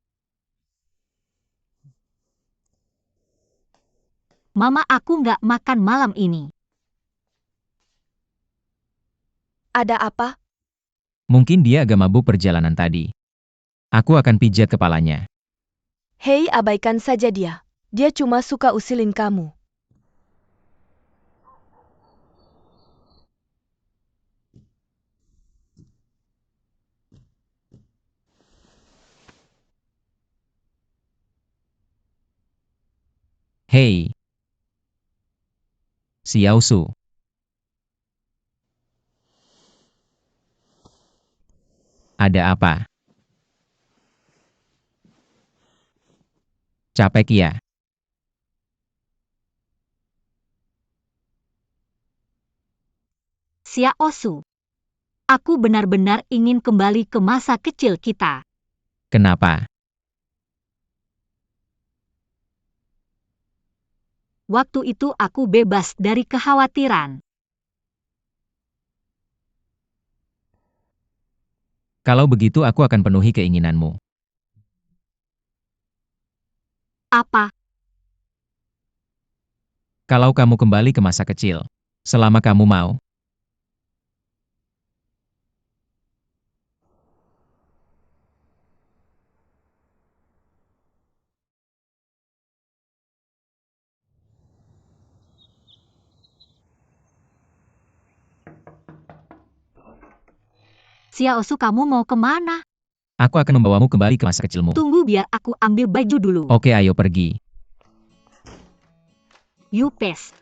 [SPEAKER 1] Mama, aku nggak makan malam ini.
[SPEAKER 3] Ada apa?
[SPEAKER 2] Mungkin dia agak mabuk perjalanan tadi. Aku akan pijat kepalanya.
[SPEAKER 3] Hei, abaikan saja dia. Dia cuma suka usilin kamu.
[SPEAKER 2] Hei. Xiaosu. Ada apa? Capek ya?
[SPEAKER 1] Xiaosu. Aku benar-benar ingin kembali ke masa kecil kita.
[SPEAKER 2] Kenapa?
[SPEAKER 1] Waktu itu aku bebas dari kekhawatiran.
[SPEAKER 2] Kalau begitu aku akan penuhi keinginanmu.
[SPEAKER 1] Apa?
[SPEAKER 2] Kalau kamu kembali ke masa kecil. Selama kamu mau.
[SPEAKER 1] Xiaosu, kamu mau kemana?
[SPEAKER 2] Aku akan membawamu kembali ke masa kecilmu.
[SPEAKER 1] Tunggu, biar aku ambil baju dulu.
[SPEAKER 2] Oke, ayo pergi.
[SPEAKER 1] Yupes.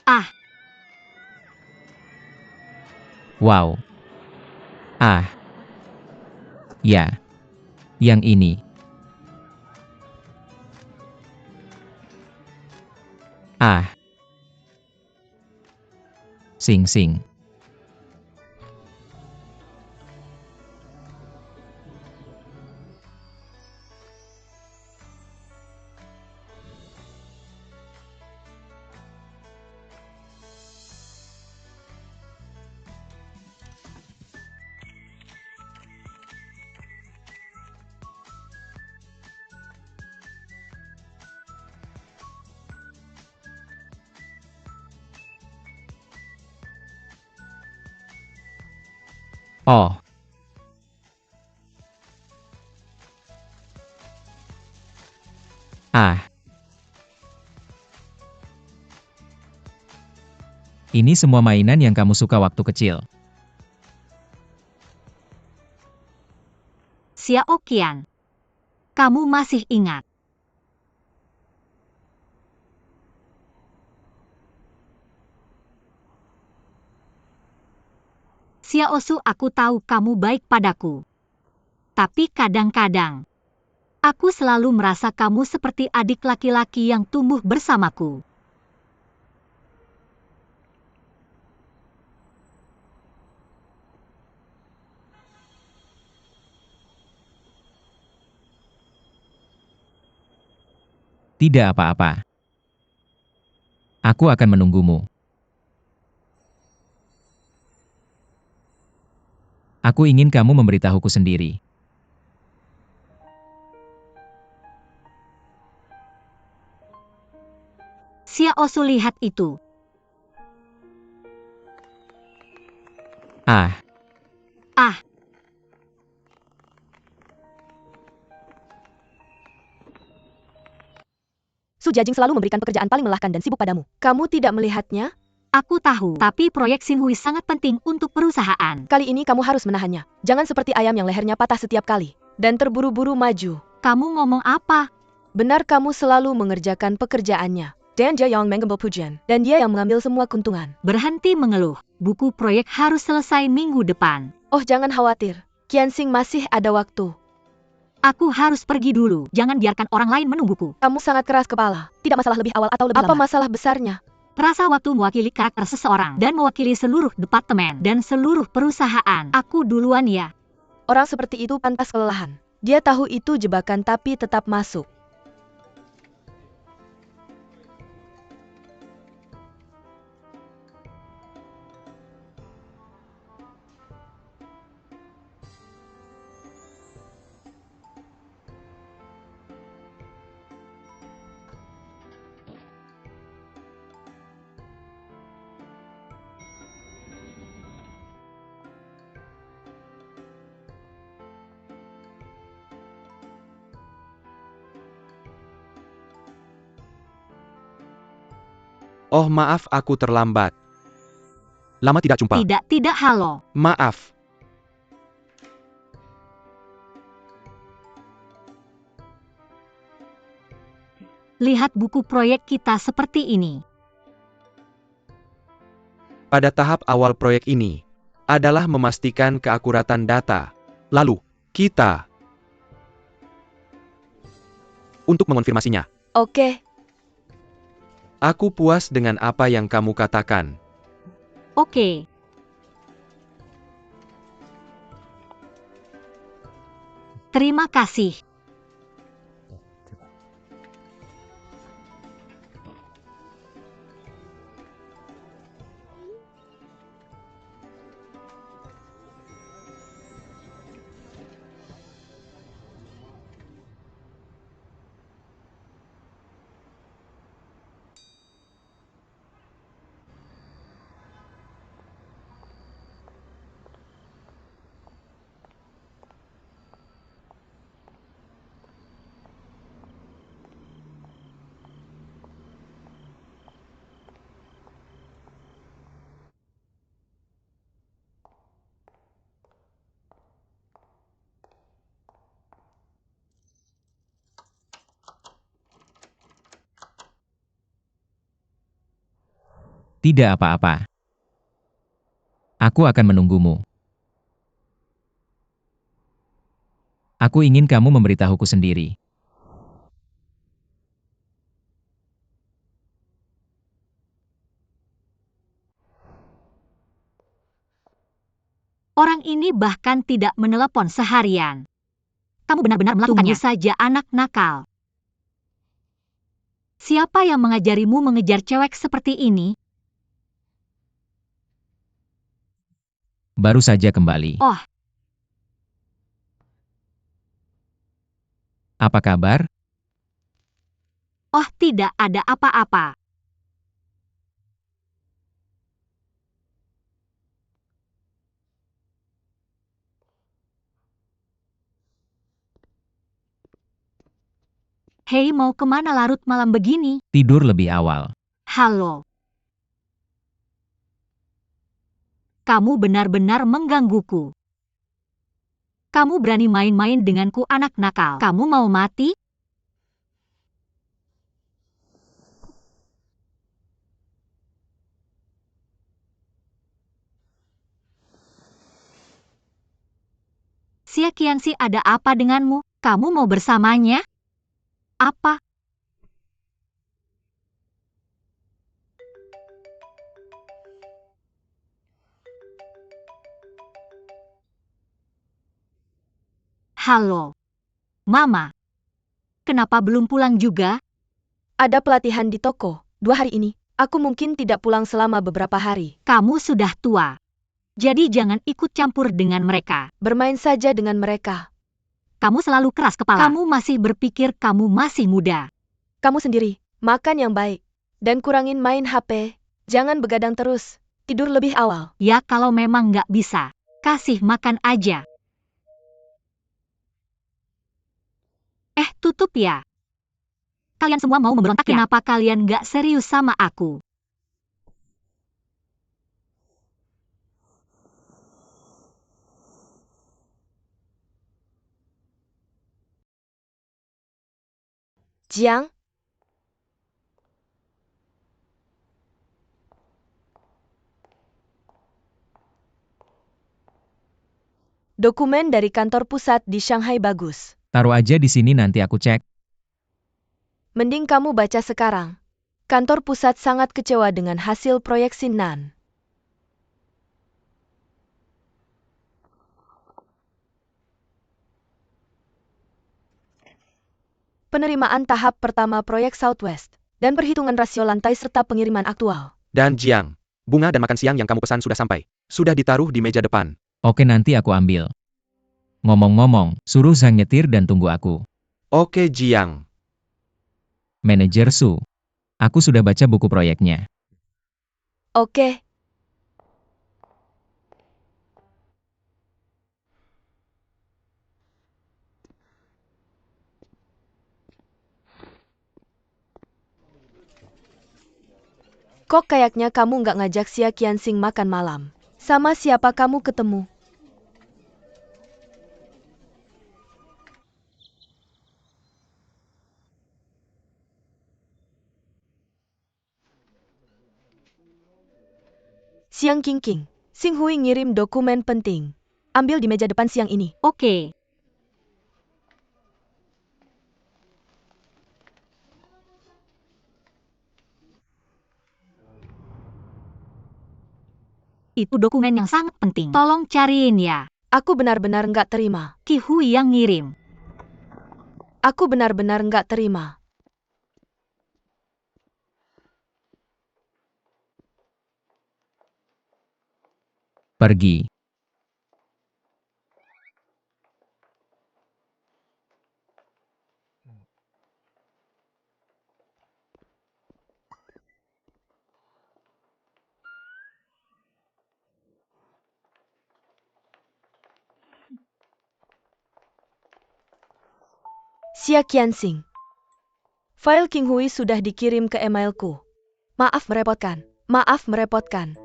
[SPEAKER 1] Ah,
[SPEAKER 2] Wow. Ah. Ya. Yang ini. Ah. Sing-sing. Oh. Ah. Ini semua mainan yang kamu suka waktu kecil.
[SPEAKER 1] Xiaoqian. Kamu masih ingat? Xiaosu, aku tahu kamu baik padaku. Tapi kadang-kadang, aku selalu merasa kamu seperti adik laki-laki yang tumbuh bersamaku.
[SPEAKER 2] Tidak apa-apa. Aku akan menunggumu. Aku ingin kamu memberitahuku sendiri.
[SPEAKER 1] Xiaosu, lihat itu.
[SPEAKER 2] Ah.
[SPEAKER 1] Ah,
[SPEAKER 3] Su Jiajing selalu memberikan pekerjaan paling melelahkan dan sibuk padamu. Kamu tidak melihatnya?
[SPEAKER 1] aku tahu. Tapi proyek Xinhui sangat penting untuk perusahaan.
[SPEAKER 3] Kali ini kamu harus menahannya. Jangan seperti ayam yang lehernya patah setiap kali. Dan terburu-buru maju.
[SPEAKER 1] Kamu ngomong apa?
[SPEAKER 3] Benar, kamu selalu mengerjakan pekerjaannya. Dan dia yang mengambil pujian. Dan dia yang mengambil semua keuntungan.
[SPEAKER 1] Berhenti mengeluh. Buku proyek harus selesai minggu depan.
[SPEAKER 3] Oh, jangan khawatir. Qianxing masih ada waktu.
[SPEAKER 1] Aku harus pergi dulu. Jangan biarkan orang lain menungguku.
[SPEAKER 3] Kamu sangat keras kepala. Tidak masalah lebih awal atau lebih lambat. Apa masalah besarnya?
[SPEAKER 1] Rasa waktu mewakili karakter seseorang dan mewakili seluruh departemen dan seluruh perusahaan. Aku duluan ya.
[SPEAKER 3] Orang seperti itu pantas kelelahan. Dia tahu itu jebakan tapi tetap masuk.
[SPEAKER 4] Oh maaf aku terlambat. Lama tidak jumpa.
[SPEAKER 1] Tidak, halo.
[SPEAKER 4] Maaf.
[SPEAKER 1] Lihat buku proyek kita seperti ini.
[SPEAKER 4] Pada tahap awal proyek ini, adalah memastikan keakuratan data. Lalu, kita untuk mengonfirmasinya.
[SPEAKER 3] Oke,
[SPEAKER 4] Aku puas dengan apa yang kamu katakan.
[SPEAKER 1] Oke. Terima kasih.
[SPEAKER 2] Tidak apa-apa. Aku akan menunggumu. Aku ingin kamu memberitahuku sendiri.
[SPEAKER 1] Orang ini bahkan tidak menelepon seharian. Kamu benar-benar melakukannya. Tunggu saja anak nakal. Siapa yang mengajarimu mengejar cewek seperti ini?
[SPEAKER 2] Baru saja kembali.
[SPEAKER 1] Oh.
[SPEAKER 2] Apa kabar?
[SPEAKER 1] Oh, tidak ada apa-apa. Hei, mau kemana larut malam begini?
[SPEAKER 2] Tidur lebih awal.
[SPEAKER 1] Halo. Kamu benar-benar menggangguku. Kamu berani main-main denganku anak nakal. Kamu mau mati? Xiaqianxi, ada apa denganmu? Kamu mau bersamanya? Apa? Halo. Mama. Kenapa belum pulang juga?
[SPEAKER 3] ada pelatihan di toko. 2 hari ini, aku mungkin tidak pulang selama beberapa hari.
[SPEAKER 1] Kamu sudah tua. Jadi jangan ikut campur dengan mereka.
[SPEAKER 3] Bermain saja dengan mereka.
[SPEAKER 1] Kamu selalu keras kepala. Kamu masih berpikir kamu masih muda.
[SPEAKER 3] Kamu sendiri, makan yang baik. Dan kurangin main HP. Jangan begadang terus. Tidur lebih awal.
[SPEAKER 1] Ya kalau memang nggak bisa, kasih makan aja. Tutup ya. Kalian semua mau memberontak ya? Kenapa kalian nggak serius sama aku?
[SPEAKER 3] Jiang, dokumen dari kantor pusat di Shanghai bagus.
[SPEAKER 2] Taruh aja di sini nanti aku cek.
[SPEAKER 3] Mending kamu baca sekarang. Kantor pusat sangat kecewa dengan hasil proyek Sinan. Penerimaan tahap pertama proyek Southwest, dan perhitungan rasio lantai serta pengiriman aktual.
[SPEAKER 4] Dan Jiang, bunga dan makan siang yang kamu pesan sudah sampai. Sudah ditaruh di meja depan.
[SPEAKER 2] Oke, nanti aku ambil. Ngomong-ngomong, suruh Zhang nyetir dan tunggu aku.
[SPEAKER 4] Oke Jiang.
[SPEAKER 2] Manajer Su. Aku sudah baca buku proyeknya.
[SPEAKER 3] Oke. Kok kayaknya kamu nggak ngajak Xia Qianxing makan malam? Sama siapa kamu ketemu? Siang King, Xing Hui ngirim dokumen penting. Ambil di meja depan siang ini.
[SPEAKER 1] Oke. Itu dokumen yang sangat penting. Tolong cariin ya.
[SPEAKER 3] Aku benar-benar nggak terima.
[SPEAKER 1] Qi Hui yang ngirim.
[SPEAKER 3] Aku benar-benar nggak terima.
[SPEAKER 2] Pergi.
[SPEAKER 3] Xia Qianxing. File King Hui sudah dikirim ke emailku. Maaf merepotkan. Maaf merepotkan.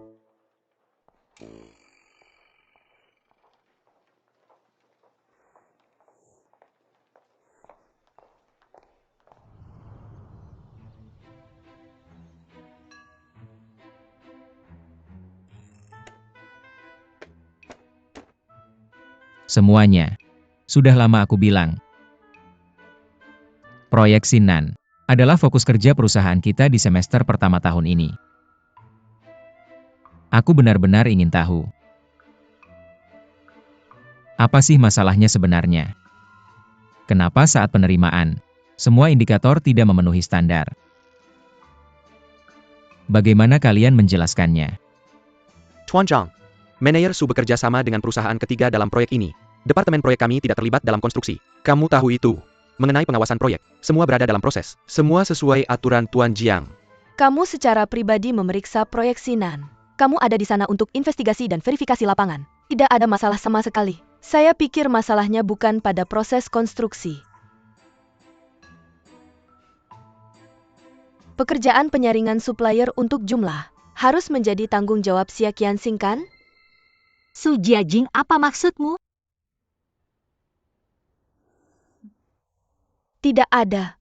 [SPEAKER 2] Semuanya. Sudah lama aku bilang. Proyek Sinan adalah fokus kerja perusahaan kita di semester pertama tahun ini. Aku benar-benar ingin tahu. Apa sih masalahnya sebenarnya? Kenapa saat penerimaan, semua indikator tidak memenuhi standar? Bagaimana kalian menjelaskannya?
[SPEAKER 4] Tuan Zhang, manajer Su bekerja sama dengan perusahaan ketiga dalam proyek ini. Departemen proyek kami tidak terlibat dalam konstruksi. Kamu tahu itu. Mengenai pengawasan proyek, semua berada dalam proses. Semua sesuai aturan Tuan Jiang.
[SPEAKER 3] Kamu secara pribadi memeriksa proyek Sinan. Kamu ada di sana untuk investigasi dan verifikasi lapangan. Tidak ada masalah sama sekali. Saya pikir masalahnya bukan pada proses konstruksi. Pekerjaan penyaringan supplier untuk jumlah harus menjadi tanggung jawab Xia Qianxing kan?
[SPEAKER 1] Su Jiajing, apa maksudmu?
[SPEAKER 3] Tidak ada.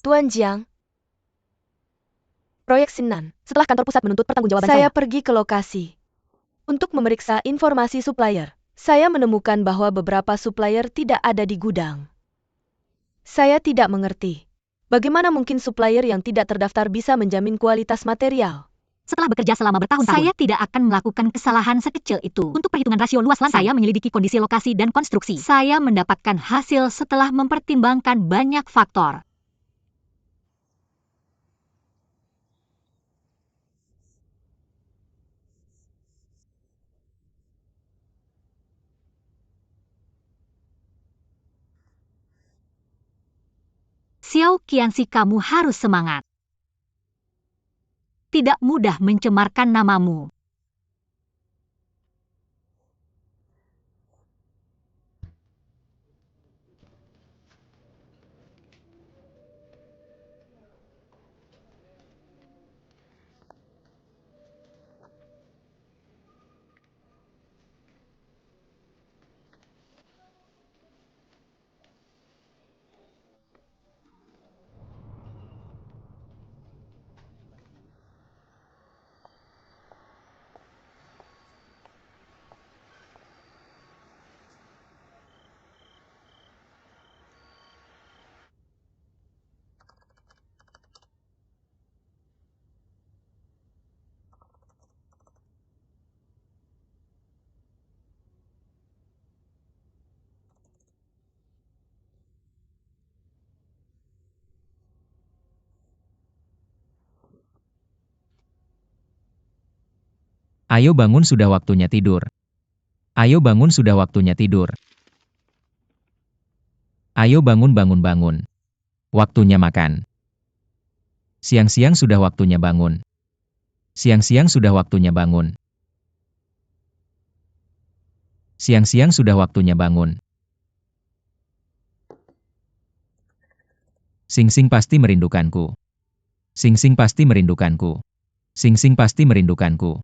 [SPEAKER 3] Tuan Jiang. Proyek Sinan. Setelah kantor pusat menuntut pertanggungjawaban saya pergi ke lokasi untuk memeriksa informasi supplier. Saya menemukan bahwa beberapa supplier tidak ada di gudang. Saya tidak mengerti. Bagaimana mungkin supplier yang tidak terdaftar bisa menjamin kualitas material?
[SPEAKER 1] Setelah bekerja selama bertahun-tahun, saya tidak akan melakukan kesalahan sekecil itu. Untuk perhitungan rasio luas lantai, saya menyelidiki kondisi lokasi dan konstruksi. Saya mendapatkan hasil setelah mempertimbangkan banyak faktor. Xiao Qianxi, kamu harus semangat. Tidak mudah mencemarkan namamu.
[SPEAKER 2] Ayo bangun, sudah waktunya tidur. Ayo bangun, sudah waktunya tidur. Ayo bangun, bangun, bangun. Waktunya makan. Siang-siang sudah waktunya bangun. Siang-siang sudah waktunya bangun. Siang-siang sudah waktunya bangun. Sing Sing pasti merindukanku. Sing Sing pasti merindukanku. Sing Sing pasti merindukanku.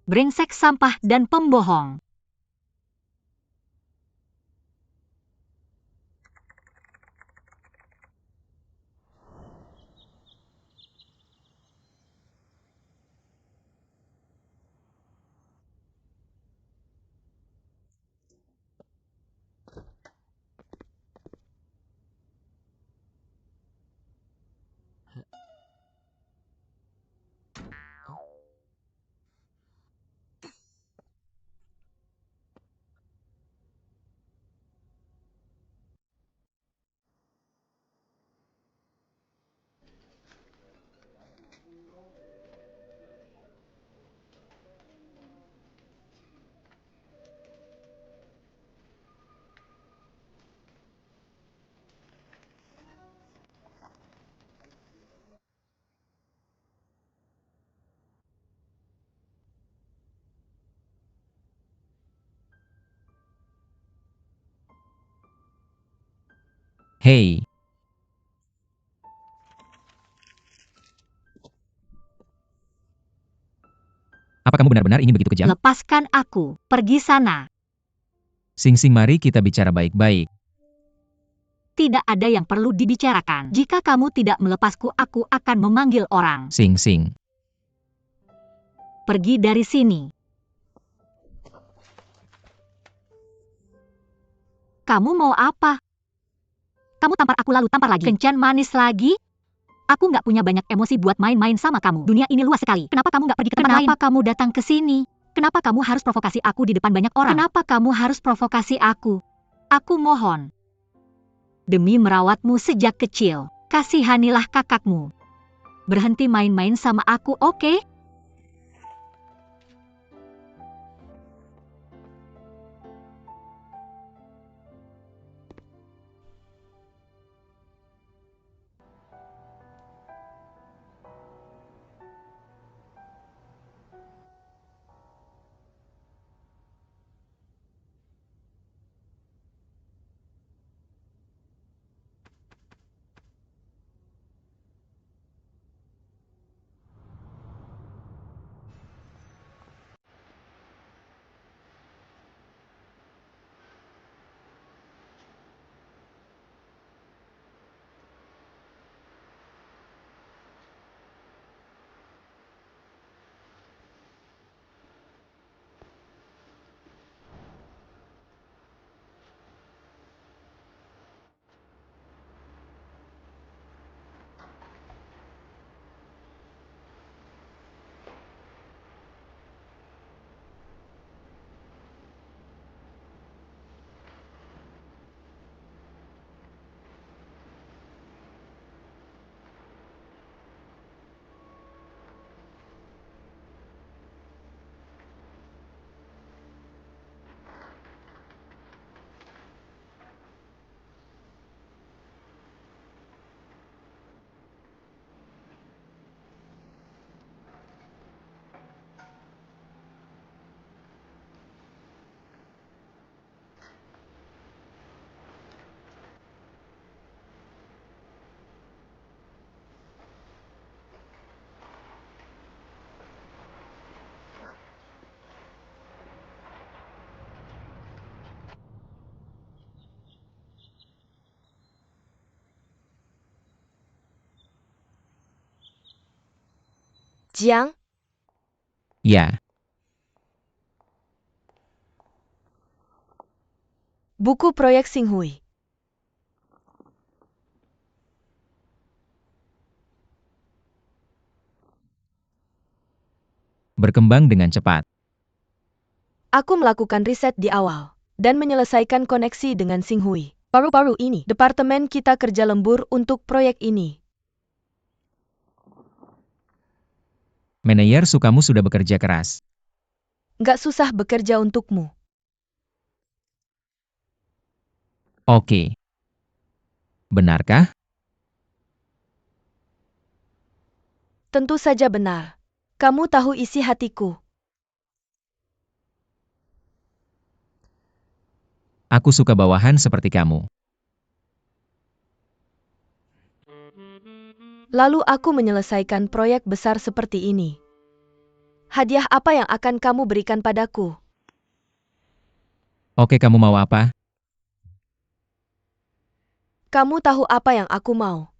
[SPEAKER 1] Brengsek sampah dan pembohong.
[SPEAKER 2] Hei, apa kamu benar-benar ingin begitu kejam?
[SPEAKER 1] Lepaskan aku. Pergi sana.
[SPEAKER 2] Sing Sing, mari kita bicara baik-baik.
[SPEAKER 1] Tidak ada yang perlu dibicarakan. Jika kamu tidak melepasku, aku akan memanggil orang.
[SPEAKER 2] Sing Sing,
[SPEAKER 1] Pergi dari sini. Kamu mau apa? Kamu tampar aku lalu tampar lagi. Kencan manis lagi? Aku nggak punya banyak emosi buat main-main sama kamu. Dunia ini luas sekali. Kenapa kamu nggak pergi ke tempat lain? Kenapa kamu datang ke sini? Kenapa kamu harus provokasi aku di depan banyak orang? Kenapa kamu harus provokasi aku? Aku mohon. Demi merawatmu sejak kecil, kasihanilah kakakmu. Berhenti main-main sama aku, oke?
[SPEAKER 3] Jiang,
[SPEAKER 2] ya,
[SPEAKER 3] buku proyek Xinghui.
[SPEAKER 2] berkembang dengan cepat.
[SPEAKER 3] Aku melakukan riset di awal dan menyelesaikan koneksi dengan Xinghui. Baru-baru ini, departemen kita kerja lembur untuk proyek ini.
[SPEAKER 2] Manajer Sukamu sudah bekerja keras.
[SPEAKER 3] Nggak susah bekerja untukmu.
[SPEAKER 2] Oke. Benarkah?
[SPEAKER 3] Tentu saja benar. Kamu tahu isi hatiku.
[SPEAKER 2] Aku suka bawahan seperti kamu.
[SPEAKER 3] Lalu aku menyelesaikan proyek besar seperti ini. Hadiah apa yang akan kamu berikan padaku?
[SPEAKER 2] Oke, kamu mau apa?
[SPEAKER 3] Kamu tahu apa yang aku mau.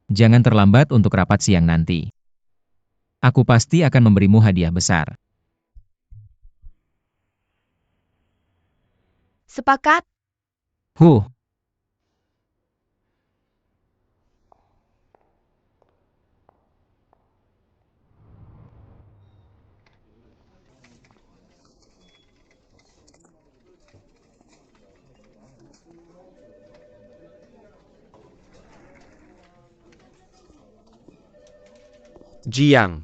[SPEAKER 2] Jangan terlambat untuk rapat siang nanti. Aku pasti akan memberimu hadiah besar.
[SPEAKER 3] Sepakat?
[SPEAKER 2] Huh,
[SPEAKER 4] Jiang.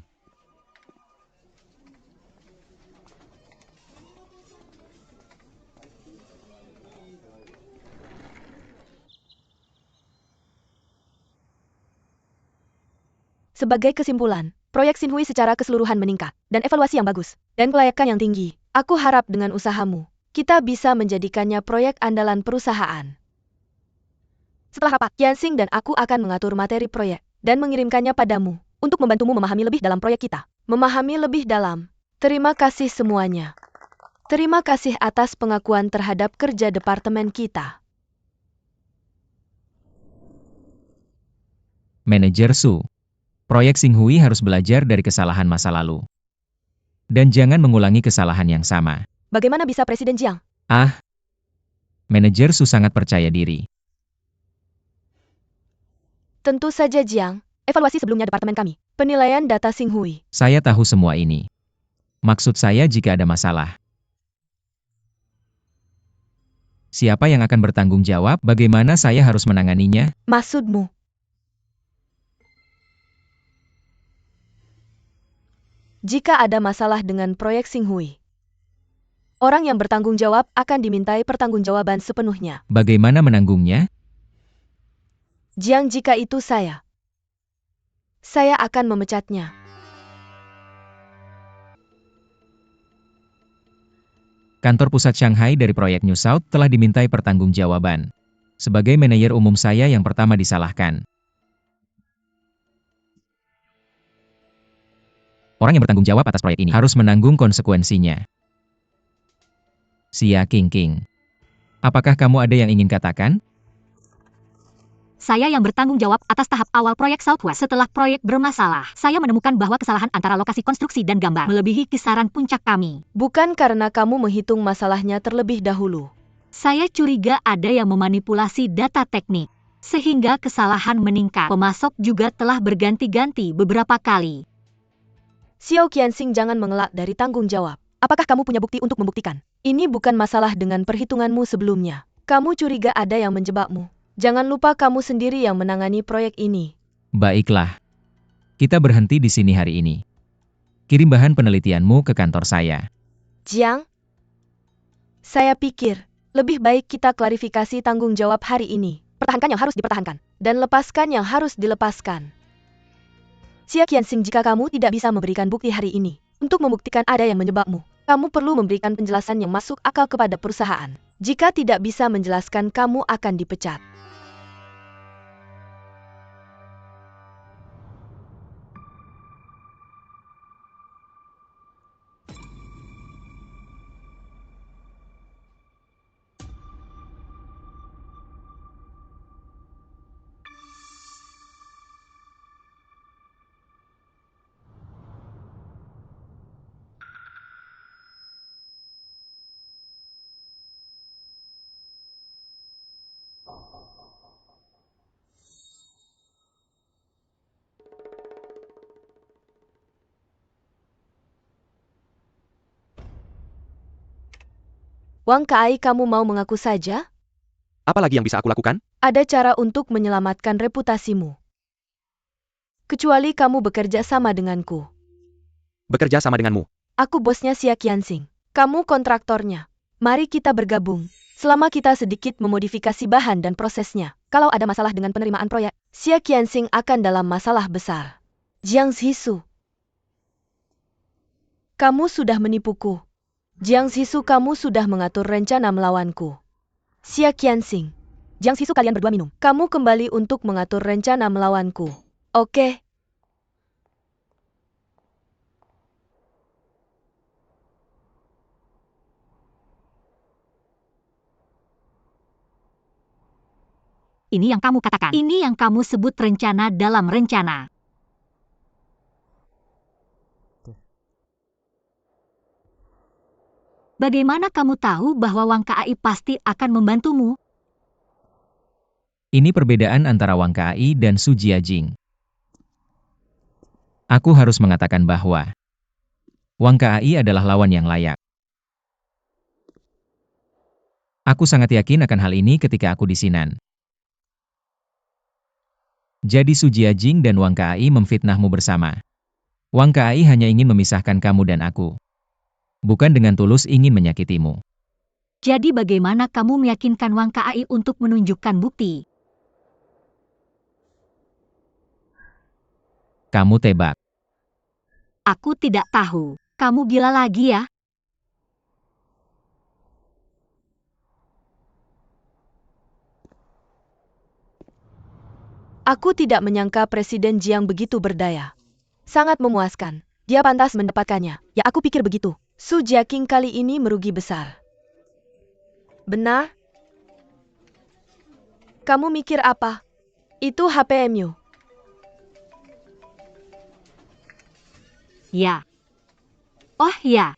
[SPEAKER 3] Sebagai kesimpulan, proyek Xinhui secara keseluruhan meningkat, dan evaluasi yang bagus, dan kelayakan yang tinggi. Aku harap dengan usahamu, kita bisa menjadikannya proyek andalan perusahaan. Setelah rapat, Qianxing dan aku akan mengatur materi proyek, dan mengirimkannya padamu, untuk membantumu memahami lebih dalam proyek kita. Memahami lebih dalam. Terima kasih semuanya. Terima kasih atas pengakuan terhadap kerja departemen kita.
[SPEAKER 2] Manajer Su. Proyek Xinhui harus belajar dari kesalahan masa lalu. Dan jangan mengulangi kesalahan yang sama.
[SPEAKER 3] Bagaimana bisa Presiden Jiang?
[SPEAKER 2] Ah, manajer Su sangat percaya diri.
[SPEAKER 3] Tentu saja Jiang, evaluasi sebelumnya departemen kami, penilaian data Xinhui.
[SPEAKER 2] Saya tahu semua ini. Maksud saya jika ada masalah. Siapa yang akan bertanggung jawab, bagaimana saya harus menanganinya?
[SPEAKER 3] Maksudmu? Jika ada masalah dengan proyek Xinhui, orang yang bertanggung jawab akan dimintai pertanggungjawaban sepenuhnya.
[SPEAKER 2] Bagaimana menanggungnya?
[SPEAKER 3] Jiang, jika itu saya akan memecatnya.
[SPEAKER 2] Kantor pusat Shanghai dari proyek New South telah dimintai pertanggungjawaban. Sebagai manajer umum saya yang pertama disalahkan. Orang yang bertanggung jawab atas proyek ini harus menanggung konsekuensinya. Xia Qingqing. Apakah kamu ada yang ingin katakan?
[SPEAKER 1] Saya yang bertanggung jawab atas tahap awal proyek Southwest. Setelah proyek bermasalah, saya menemukan bahwa kesalahan antara lokasi konstruksi dan gambar melebihi kisaran puncak kami.
[SPEAKER 3] Bukan karena kamu menghitung masalahnya terlebih dahulu.
[SPEAKER 1] Saya curiga ada yang memanipulasi data teknik, sehingga kesalahan meningkat. Pemasok juga telah berganti-ganti beberapa kali.
[SPEAKER 3] Xiao Qianxing, jangan mengelak dari tanggung jawab. Apakah kamu punya bukti untuk membuktikan? Ini bukan masalah dengan perhitunganmu sebelumnya. Kamu curiga ada yang menjebakmu. Jangan lupa kamu sendiri yang menangani proyek ini.
[SPEAKER 2] Baiklah. Kita berhenti di sini hari ini. Kirim bahan penelitianmu ke kantor saya.
[SPEAKER 3] Jiang, saya pikir lebih baik kita klarifikasi tanggung jawab hari ini. Pertahankan yang harus dipertahankan, dan lepaskan yang harus dilepaskan. Xia Qianxing, jika kamu tidak bisa memberikan bukti hari ini, untuk membuktikan ada yang menjebakmu, kamu perlu memberikan penjelasan yang masuk akal kepada perusahaan. Jika tidak bisa menjelaskan, kamu akan dipecat. Wang Kai, kamu mau mengaku saja?
[SPEAKER 4] Apa lagi yang bisa aku lakukan?
[SPEAKER 3] Ada cara untuk menyelamatkan reputasimu. Kecuali kamu bekerja sama denganku.
[SPEAKER 4] Bekerja sama denganmu.
[SPEAKER 3] Aku bosnya Xia Qianxing. Kamu kontraktornya. Mari kita bergabung. Selama kita sedikit memodifikasi bahan dan prosesnya. Kalau ada masalah dengan penerimaan proyek, Xia Qianxing akan dalam masalah besar. Jiang Zisu. Kamu sudah menipuku. Jiang Zisu, kamu sudah mengatur rencana melawanku. Xia Qianxing. Jiang Zisu, kalian berdua minum. Kamu kembali untuk mengatur rencana melawanku. Oke.
[SPEAKER 1] Ini yang kamu katakan. Ini yang kamu sebut rencana dalam rencana. Bagaimana kamu tahu bahwa Wang Kai pasti akan membantumu?
[SPEAKER 2] Ini perbedaan antara Wang Kai dan Su Jiajing. Aku harus mengatakan bahwa Wang Kai adalah lawan yang layak. Aku sangat yakin akan hal ini ketika aku di Sinan. Jadi Su Jiajing dan Wang Kai memfitnahmu bersama. Wang Kai hanya ingin memisahkan kamu dan aku. Bukan dengan tulus ingin menyakitimu.
[SPEAKER 1] Jadi bagaimana kamu meyakinkan Wang Kai untuk menunjukkan bukti?
[SPEAKER 2] Kamu tebak.
[SPEAKER 1] Aku tidak tahu. Kamu gila lagi ya?
[SPEAKER 3] Aku tidak menyangka Presiden Jiang begitu berdaya. Sangat memuaskan. Dia pantas mendapatkannya. Ya, aku pikir begitu. Su Jiaqing kali ini merugi besar. Benar? Kamu mikir apa? Itu HPMU.
[SPEAKER 1] Ya. Oh ya.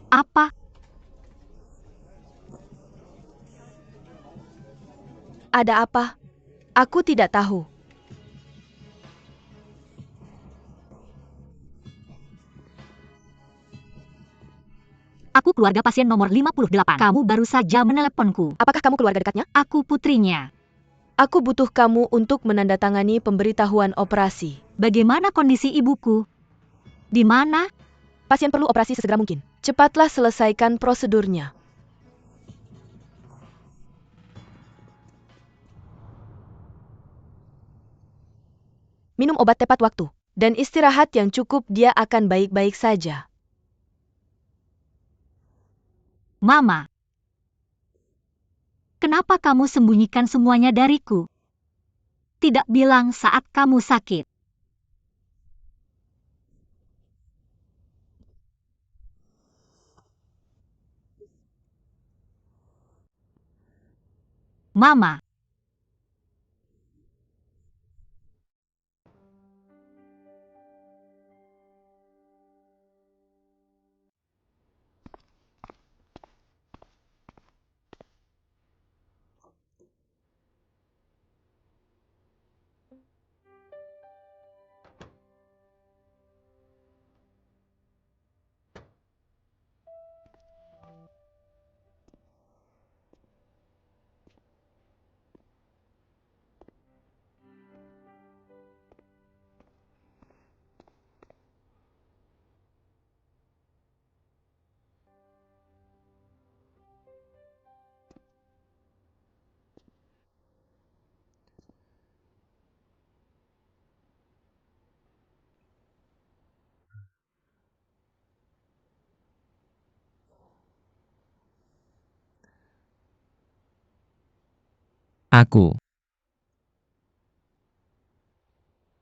[SPEAKER 1] Apa?
[SPEAKER 3] Ada apa? Aku tidak tahu.
[SPEAKER 1] Aku keluarga pasien nomor 58. Kamu baru saja meneleponku.
[SPEAKER 3] Apakah kamu keluarga dekatnya?
[SPEAKER 1] Aku putrinya.
[SPEAKER 3] Aku butuh kamu untuk menandatangani pemberitahuan operasi.
[SPEAKER 1] Bagaimana kondisi ibuku? Di mana?
[SPEAKER 3] Pasien perlu operasi sesegera mungkin. Cepatlah selesaikan prosedurnya. Minum obat tepat waktu. Dan istirahat yang cukup, dia akan baik-baik saja.
[SPEAKER 1] Mama. Kenapa kamu sembunyikan semuanya dariku? Tidak bilang saat kamu sakit. Mama.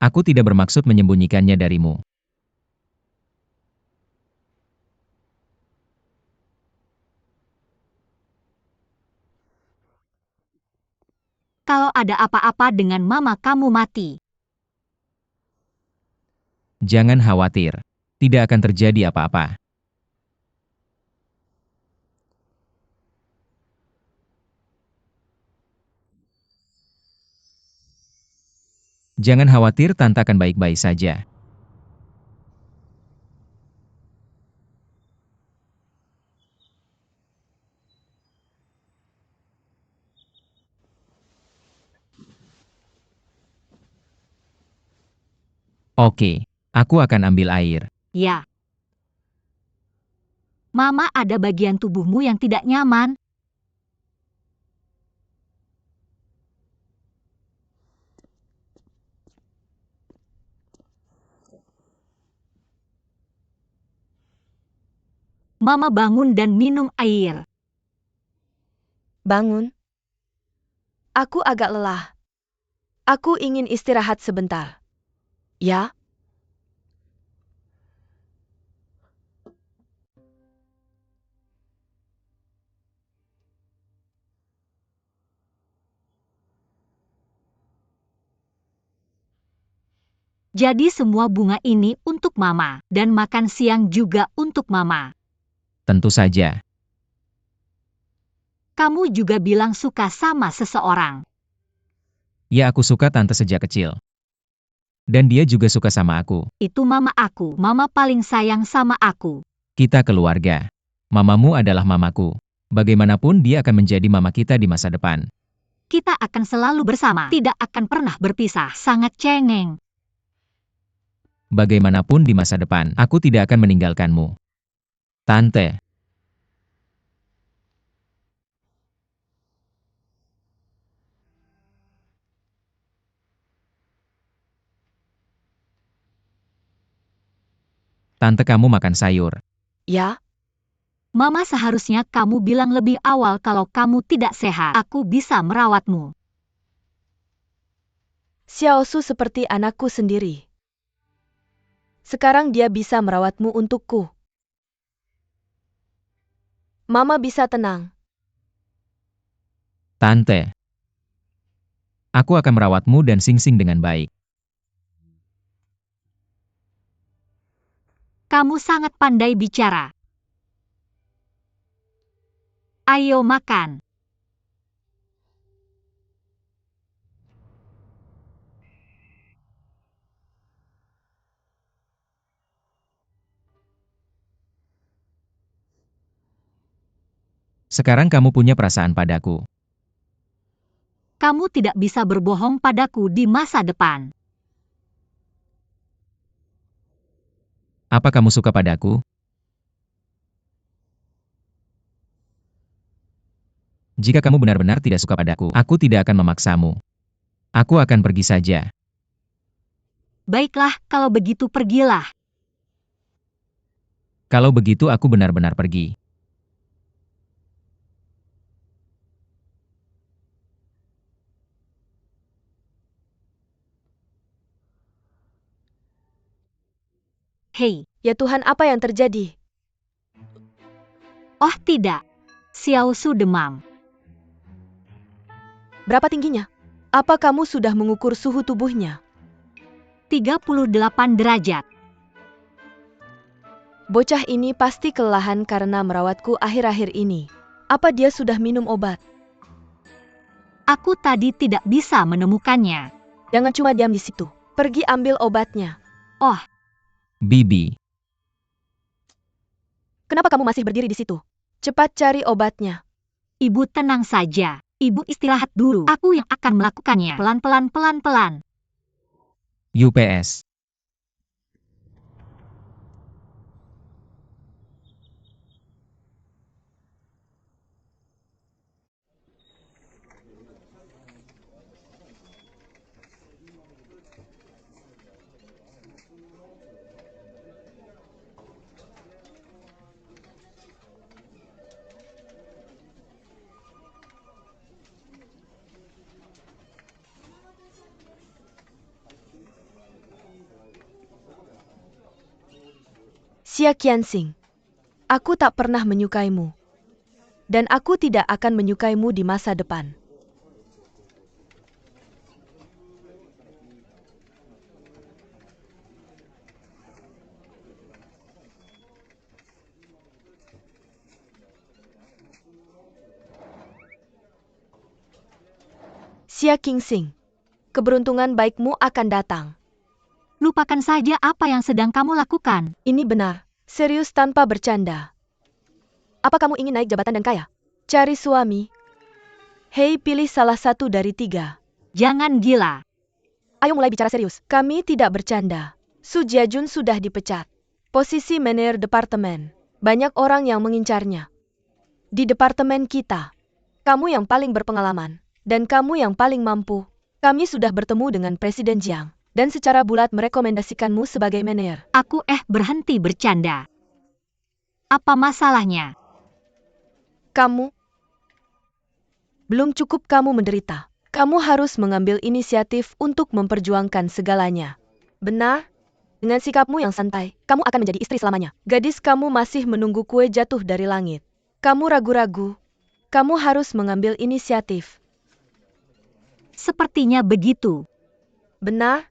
[SPEAKER 2] Aku tidak bermaksud menyembunyikannya darimu.
[SPEAKER 1] Kalau ada apa-apa dengan mama kamu mati.
[SPEAKER 2] Jangan khawatir. Tidak akan terjadi apa-apa. Jangan khawatir, Tante akan baik-baik saja. Oke, aku akan ambil air.
[SPEAKER 1] Ya. Mama, ada bagian tubuhmu yang tidak nyaman. Mama bangun dan minum air.
[SPEAKER 3] Bangun. Aku agak lelah. Aku ingin istirahat sebentar. Ya?
[SPEAKER 1] Jadi semua bunga ini untuk Mama, dan makan siang juga untuk Mama.
[SPEAKER 2] Tentu saja.
[SPEAKER 1] Kamu juga bilang suka sama seseorang.
[SPEAKER 2] Ya, aku suka tante sejak kecil. Dan dia juga suka sama aku.
[SPEAKER 1] Itu mama aku. Mama paling sayang sama aku.
[SPEAKER 2] Kita keluarga. Mamamu adalah mamaku. Bagaimanapun dia akan menjadi mama kita di masa depan.
[SPEAKER 1] Kita akan selalu bersama. Tidak akan pernah berpisah. Sangat cengeng.
[SPEAKER 2] Bagaimanapun di masa depan, aku tidak akan meninggalkanmu. Tante. Tante, kamu makan sayur.
[SPEAKER 3] Ya?
[SPEAKER 1] Mama seharusnya kamu bilang lebih awal kalau kamu tidak sehat. Aku bisa merawatmu.
[SPEAKER 3] Xiaosu seperti anakku sendiri. Sekarang dia bisa merawatmu untukku. Mama bisa tenang.
[SPEAKER 2] Tante. Aku akan merawatmu dan Sing-Sing dengan baik.
[SPEAKER 1] Kamu sangat pandai bicara. Ayo makan.
[SPEAKER 2] Sekarang kamu punya perasaan padaku.
[SPEAKER 1] Kamu tidak bisa berbohong padaku di masa depan.
[SPEAKER 2] Apa kamu suka padaku? Jika kamu benar-benar tidak suka padaku, aku tidak akan memaksamu. Aku akan pergi saja.
[SPEAKER 1] Baiklah, kalau begitu pergilah.
[SPEAKER 2] Kalau begitu aku benar-benar pergi.
[SPEAKER 1] Hei,
[SPEAKER 3] Ya Tuhan, apa yang terjadi?
[SPEAKER 1] oh tidak. Xiaosu demam.
[SPEAKER 3] Berapa tingginya? Apa kamu sudah mengukur suhu tubuhnya?
[SPEAKER 1] 38 derajat.
[SPEAKER 3] Bocah ini pasti kelelahan karena merawatku akhir-akhir ini. Apa dia sudah minum obat?
[SPEAKER 1] Aku tadi tidak bisa menemukannya.
[SPEAKER 3] Jangan cuma diam di situ. Pergi ambil obatnya.
[SPEAKER 1] Oh,
[SPEAKER 2] Bibi.
[SPEAKER 3] Kenapa kamu masih berdiri di situ? Cepat cari obatnya.
[SPEAKER 1] Ibu tenang saja. Ibu istirahat dulu. Aku yang akan melakukannya. Pelan-pelan, pelan-pelan.
[SPEAKER 2] UPS.
[SPEAKER 3] Xia Qianxing, aku tak pernah menyukaimu. Dan aku tidak akan menyukaimu di masa depan. Xia Qianxing, keberuntungan baikmu akan datang.
[SPEAKER 1] Lupakan saja apa yang sedang kamu lakukan.
[SPEAKER 3] Ini benar, serius tanpa bercanda. Apa kamu ingin naik jabatan dan kaya? Cari suami. Hei, pilih salah satu dari 3.
[SPEAKER 1] Jangan gila.
[SPEAKER 3] Ayo mulai bicara serius. Kami tidak bercanda. Su Jiajun sudah dipecat. Posisi manajer departemen. Banyak orang yang mengincarnya. Di departemen kita. Kamu yang paling berpengalaman. Dan kamu yang paling mampu. Kami sudah bertemu dengan Presiden Jiang. Dan secara bulat merekomendasikanmu sebagai manajer.
[SPEAKER 1] Aku berhenti bercanda. Apa masalahnya?
[SPEAKER 3] Kamu belum cukup kamu menderita. Kamu harus mengambil inisiatif untuk memperjuangkan segalanya. Benar? Dengan sikapmu yang santai, kamu akan menjadi istri selamanya. Gadis, kamu masih menunggu kue jatuh dari langit. Kamu ragu-ragu. Kamu harus mengambil inisiatif.
[SPEAKER 1] Sepertinya begitu.
[SPEAKER 3] Benar?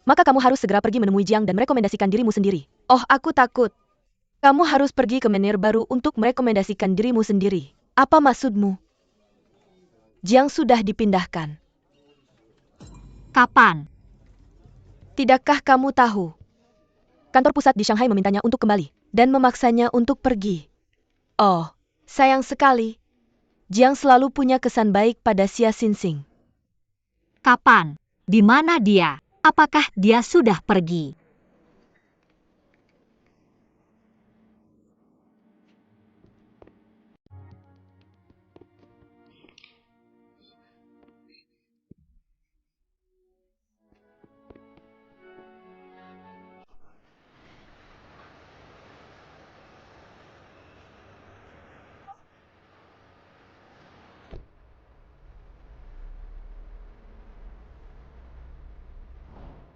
[SPEAKER 3] Maka kamu harus segera pergi menemui Jiang dan merekomendasikan dirimu sendiri. Oh, aku takut. Kamu harus pergi ke menir baru untuk merekomendasikan dirimu sendiri. Apa maksudmu? Jiang sudah dipindahkan.
[SPEAKER 1] Kapan?
[SPEAKER 3] Tidakkah kamu tahu? Kantor pusat di Shanghai memintanya untuk kembali dan memaksanya untuk pergi. Oh, sayang sekali. Jiang selalu punya kesan baik pada Xia Xinxing.
[SPEAKER 1] Kapan? Di mana dia? Apakah dia sudah pergi?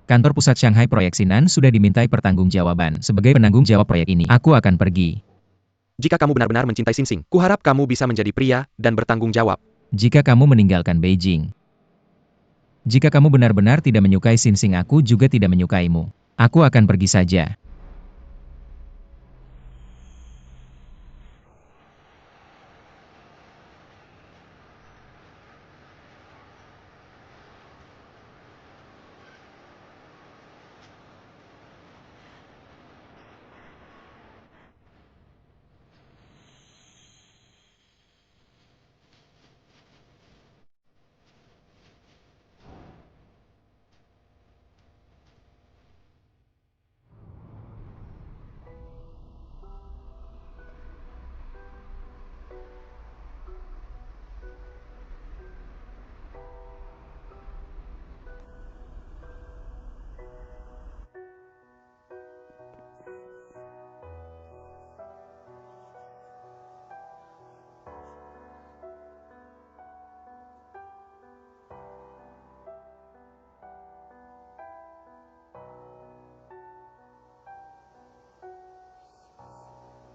[SPEAKER 2] Kantor pusat Shanghai Proyek Sinan sudah dimintai pertanggungjawaban. Sebagai penanggung jawab proyek ini, aku akan pergi.
[SPEAKER 4] Jika kamu benar-benar mencintai Xinxing, kuharap kamu bisa menjadi pria dan bertanggung jawab.
[SPEAKER 2] Jika kamu meninggalkan Beijing. Jika kamu benar-benar tidak menyukai Xinxing, aku juga tidak menyukaimu. Aku akan pergi saja.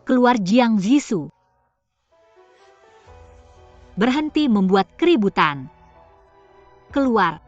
[SPEAKER 1] Keluar Jiang Zisu. Berhenti membuat keributan. Keluar.